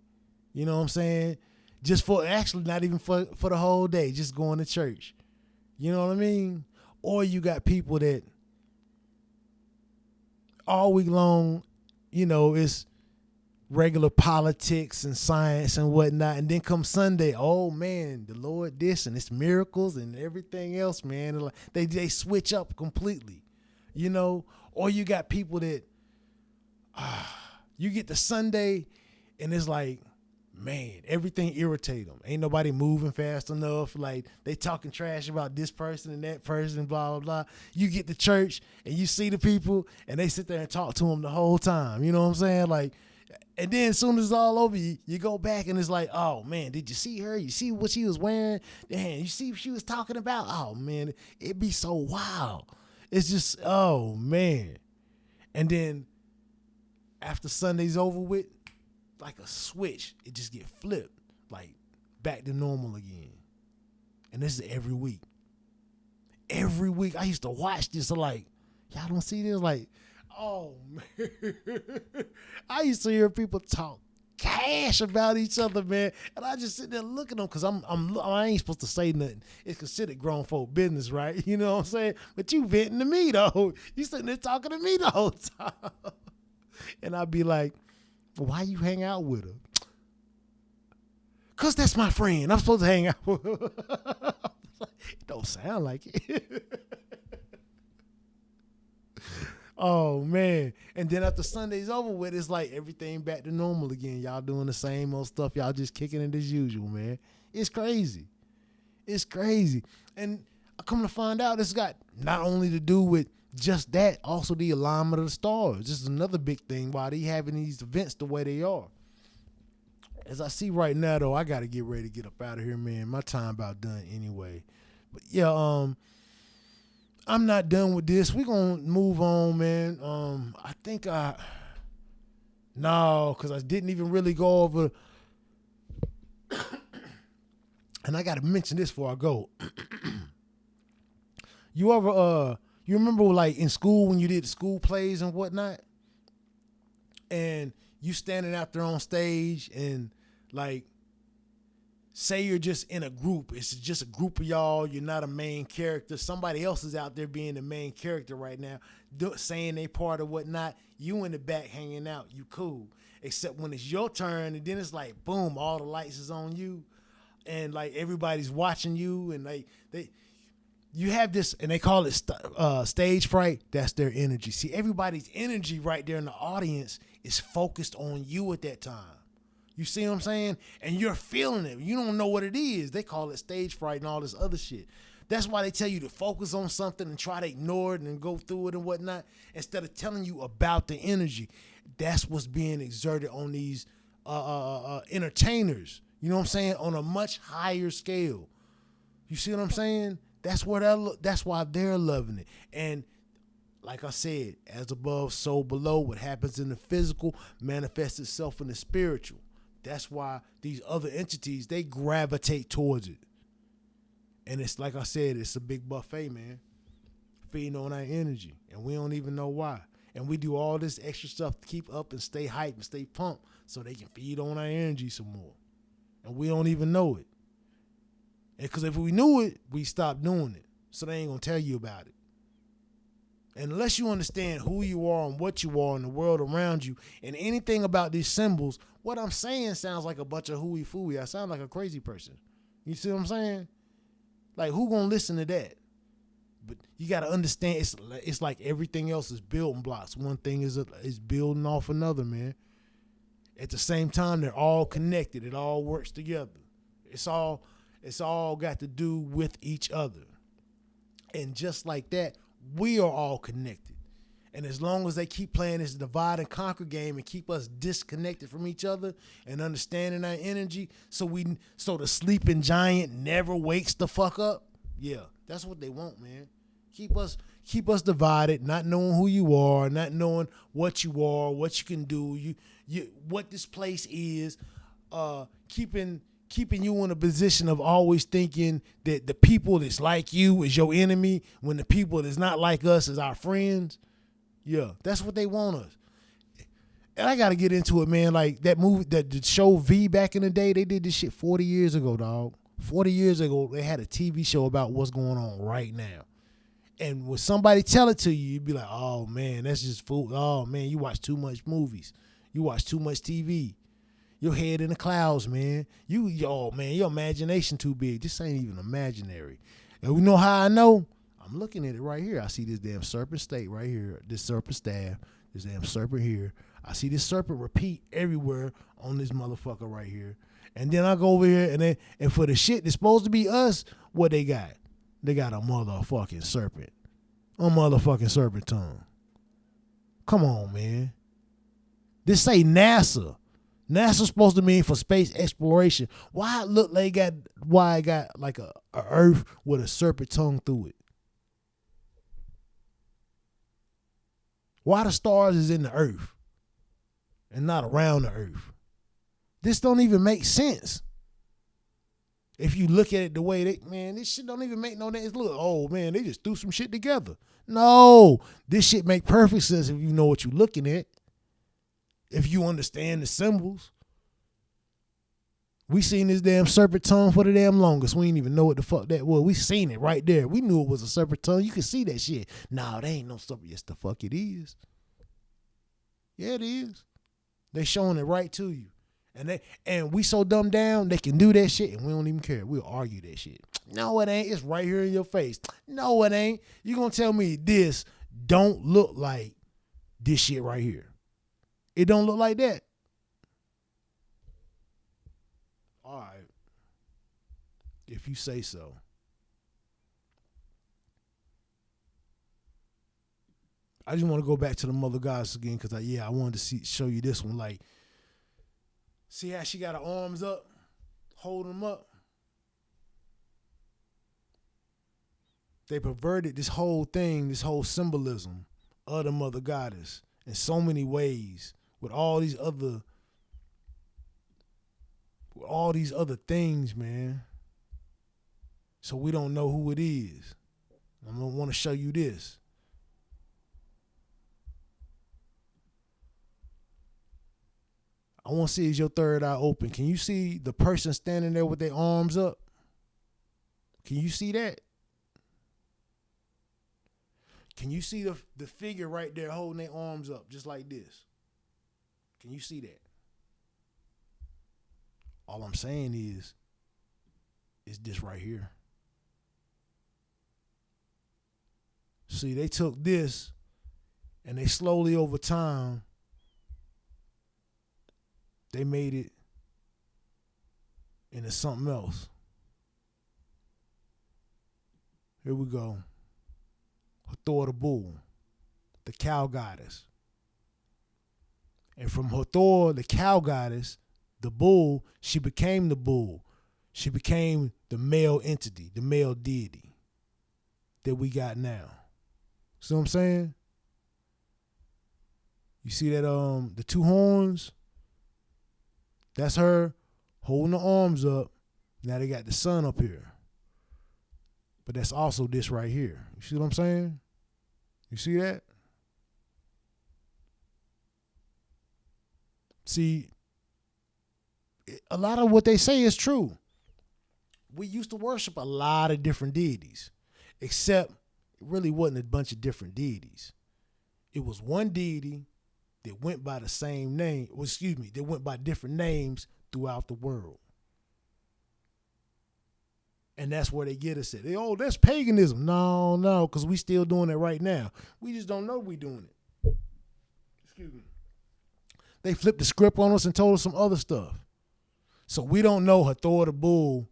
You know what I'm saying? Just for actually not even for the whole day, just going to church. You know what I mean? Or you got people that all week long, it's regular politics and science and whatnot, and then come Sunday, oh man, the Lord this and it's miracles and everything else, man. They switch up completely, Or you got people that you get to Sunday and it's like, man, everything irritate them. Ain't nobody moving fast enough. Like, they talking trash about this person and that person, blah, blah, blah. You get to church and you see the people and they sit there and talk to them the whole time. You know what I'm saying? Like, and then as soon as it's all over, you go back and it's like, oh, man, did you see her? You see what she was wearing? Damn, you see what she was talking about? Oh, man, it'd be so wild. It's just, oh, man. And then after Sunday's over with, like a switch, it just get flipped, like back to normal again. And this is every week. Every week, I used to watch this, like, y'all don't see this? Like, oh, man. I used to hear people talk cash about each other, man. And I just sit there looking at them because I ain't supposed to say nothing. It's considered grown folk business, right? You know what I'm saying? But you venting to me, though. You sitting there talking to me the whole time. And I'd be like, why you hang out with her? Because that's my friend. I'm supposed to hang out with her. It don't sound like it. Oh, man. And then after Sunday's over with, it's like everything back to normal again. Y'all doing the same old stuff. Y'all just kicking it as usual, man. It's crazy. It's crazy. And I come to find out it's got not only to do with just that, also the alignment of the stars. This is another big thing why they having these events the way they are. As I see right now, though, I got to get ready to get up out of here, man. My time about done anyway. But yeah, I'm not done with this. We're going to move on, man. I think no, because I didn't even really go over. And I got to mention this before I go. You remember like in school when you did school plays and whatnot? And you standing out there on stage and like, say you're just in a group. It's just a group of y'all. You're not a main character. Somebody else is out there being the main character right now, saying they part of whatnot. You in the back hanging out. You cool. Except when it's your turn, and then it's like, boom, all the lights is on you. And like everybody's watching you. And like you have this, and they call it stage fright. That's their energy. See, everybody's energy right there in the audience is focused on you at that time. You see what I'm saying? And you're feeling it. You don't know what it is. They call it stage fright and all this other shit. That's why they tell you to focus on something and try to ignore it and go through it and whatnot, instead of telling you about the energy. That's what's being exerted on these entertainers. You know what I'm saying? On a much higher scale. You see what I'm saying? That's why they're loving it. And like I said, as above, so below. What happens in the physical manifests itself in the spiritual. That's why these other entities, they gravitate towards it. And it's like I said, it's a big buffet, man. Feeding on our energy. And we don't even know why. And we do all this extra stuff to keep up and stay hyped and stay pumped so they can feed on our energy some more. And we don't even know it. Because if we knew it, we stopped doing it. So they ain't going to tell you about it. And unless you understand who you are and what you are in the world around you and anything about these symbols, what I'm saying sounds like a bunch of hooey-fooey. I sound like a crazy person. You see what I'm saying? Like, who gonna listen to that? But you got to understand, it's like everything else is building blocks. One thing is building off another, man. At the same time, they're all connected. It all works together. It's all got to do with each other. And just like that, we are all connected. And as long as they keep playing this divide and conquer game and keep us disconnected from each other and understanding our energy, so the sleeping giant never wakes the fuck up. Yeah, that's what they want, man. Keep us divided, not knowing who you are, not knowing what you are, what you can do, you what this place is, keeping keeping you in a position of always thinking that the people that's like you is your enemy when the people that's not like us is our friends. Yeah, that's what they want us. And I got to get into it, man. Like that movie, that the show V back in the day, they did this shit 40 years ago, dog. 40 years ago, they had a TV show about what's going on right now. And when somebody tell it to you, you'd be like, oh, man, that's just fool. Oh, man, you watch too much movies. You watch too much TV. Your head in the clouds, man. Oh, man, your imagination too big. This ain't even imaginary. And you know how I know? I'm looking at it right here. I see this damn serpent snake right here, this serpent staff, this damn serpent here. I see this serpent repeat everywhere on this motherfucker right here. And then I go over here and for the shit that's supposed to be us, what they got? They got a motherfucking serpent. A motherfucking serpent tongue. Come on, man. This say NASA. NASA's supposed to mean for space exploration. Why it look like it got like a Earth with a serpent tongue through it? Why the stars is in the Earth and not around the Earth? This don't even make sense. If you look at it the way this shit don't even make no sense. Look, oh man, they just threw some shit together. No, this shit make perfect sense if you know what you're looking at. If you understand the symbols. We seen this damn serpent tongue for the damn longest. We didn't even know what the fuck that was. We seen it right there. We knew it was a serpent tongue. You can see that shit. Nah, they ain't no serpent. Yes, the fuck it is. Yeah, it is. They showing it right to you. And we so dumbed down, they can do that shit and we don't even care. We'll argue that shit. No, it ain't. It's right here in your face. No, it ain't. You gonna tell me this don't look like this shit right here. It don't look like that. All right. If you say so. I just want to go back to the mother goddess again because I wanted to show you this one. Like, see how she got her arms up, holding them up? They perverted this whole thing, this whole symbolism of the mother goddess in so many ways with all these other things, man. So we don't know who it is. I'm going to want to show you this. I want to see is your third eye open. Can you see the person standing there with their arms up? Can you see that? Can you see the figure right there holding their arms up just like this? Can you see that? All I'm saying is this right here. See, they took this and they slowly over time, they made it into something else. Here we go. Hathor the bull, the cow goddess. And from Hathor, the cow goddess, the bull, she became the bull. She became the male entity, the male deity that we got now. See what I'm saying? You see that the two horns? That's her holding the arms up. Now they got the sun up here. But that's also this right here. You see what I'm saying? You see that? See, a lot of what they say is true. We used to worship a lot of different deities, except it really wasn't a bunch of different deities. It was one deity that went by the same name, that went by different names throughout the world. And that's where they get us at. That's paganism. No, because we still doing it right now. We just don't know we doing it. Excuse me. They flipped the script on us and told us some other stuff. So we don't know Hathor the bull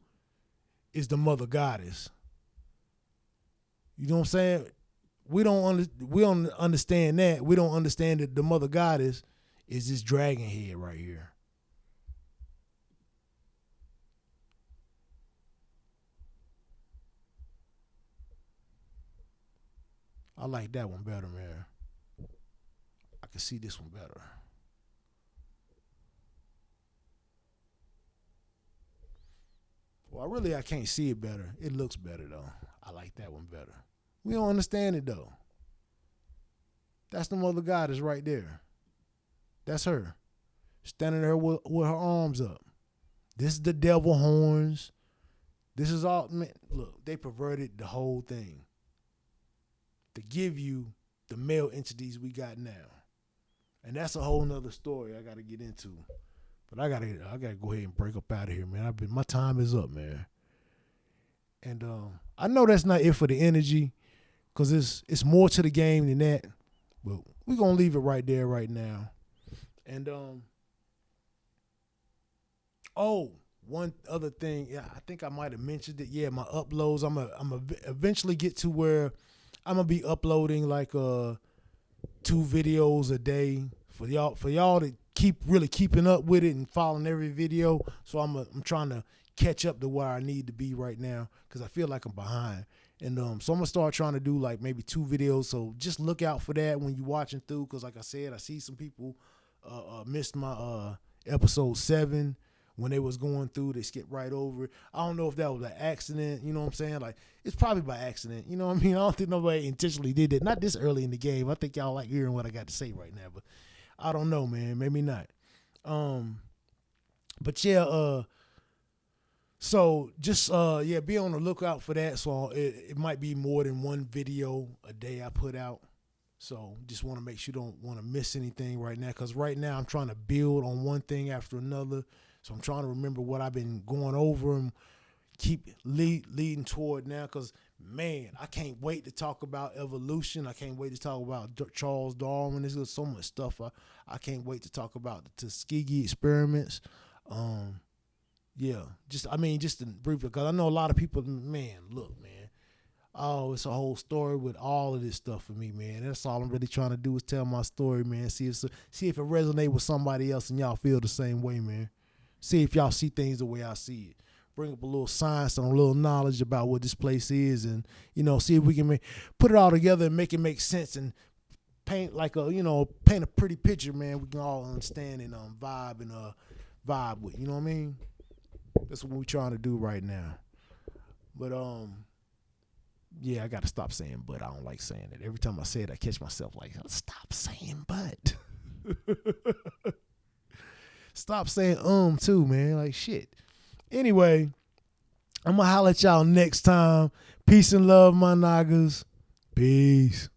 is the mother goddess. You know what I'm saying? We don't understand that. We don't understand that the mother goddess is this dragon head right here. I like that one better, man. I can see this one better. Well, I can't see it better. It looks better though. I like that one better. We don't understand it though. That's the mother goddess right there. That's her. Standing there with her arms up. This is the devil horns. This is all, man, look, they perverted the whole thing to give you the male entities we got now. And that's a whole nother story I gotta get into. But I gotta go ahead and break up out of here, man. My time is up, man. And I know that's not it for the energy, because it's more to the game than that. But we're gonna leave it right there right now. And one other thing, yeah, I think I might have mentioned it. Yeah, my uploads. I'm gonna eventually get to where I'm gonna be uploading like 2 videos a day for y'all to keep really keeping up with it and following every video. So I'm trying to catch up to where I need to be right now, because I feel like I'm behind. And so I'm gonna start trying to do like maybe 2 videos. So just look out for that when you're watching through, because like I said, I see some people missed my episode 7. When they was going through, they skipped right over it. I don't know if that was an accident, you know what I'm saying? Like, it's probably by accident, you know what I mean? I don't think nobody intentionally did that. Not this early in the game. I think y'all like hearing what I got to say right now, but I don't know, man. Maybe not. But yeah, so just be on the lookout for that. So it might be more than 1 video a day I put out. So just want to make sure you don't want to miss anything right now, because right now I'm trying to build on one thing after another. So I'm trying to remember what I've been going over and keep leading toward now, because, man, I can't wait to talk about evolution. I can't wait to talk about Charles Darwin. There's so much stuff I can't wait to talk about. The Tuskegee experiments. Just briefly, because I know a lot of people, man, look, man. Oh, it's a whole story with all of this stuff for me, man. That's all I'm really trying to do is tell my story, man. See if it resonates with somebody else and y'all feel the same way, man. See if y'all see things the way I see it. Bring up a little science and a little knowledge about what this place is, and see if we can put it all together and make it make sense and paint paint a pretty picture, man. We can all understand and vibe with. You know what I mean? That's what we're trying to do right now. But yeah, I gotta stop saying but. I don't like saying it. Every time I say it, I catch myself like, stop saying but. Stop saying too, man. Like, shit. Anyway, I'm gonna holler at y'all next time. Peace and love, my niggas. Peace.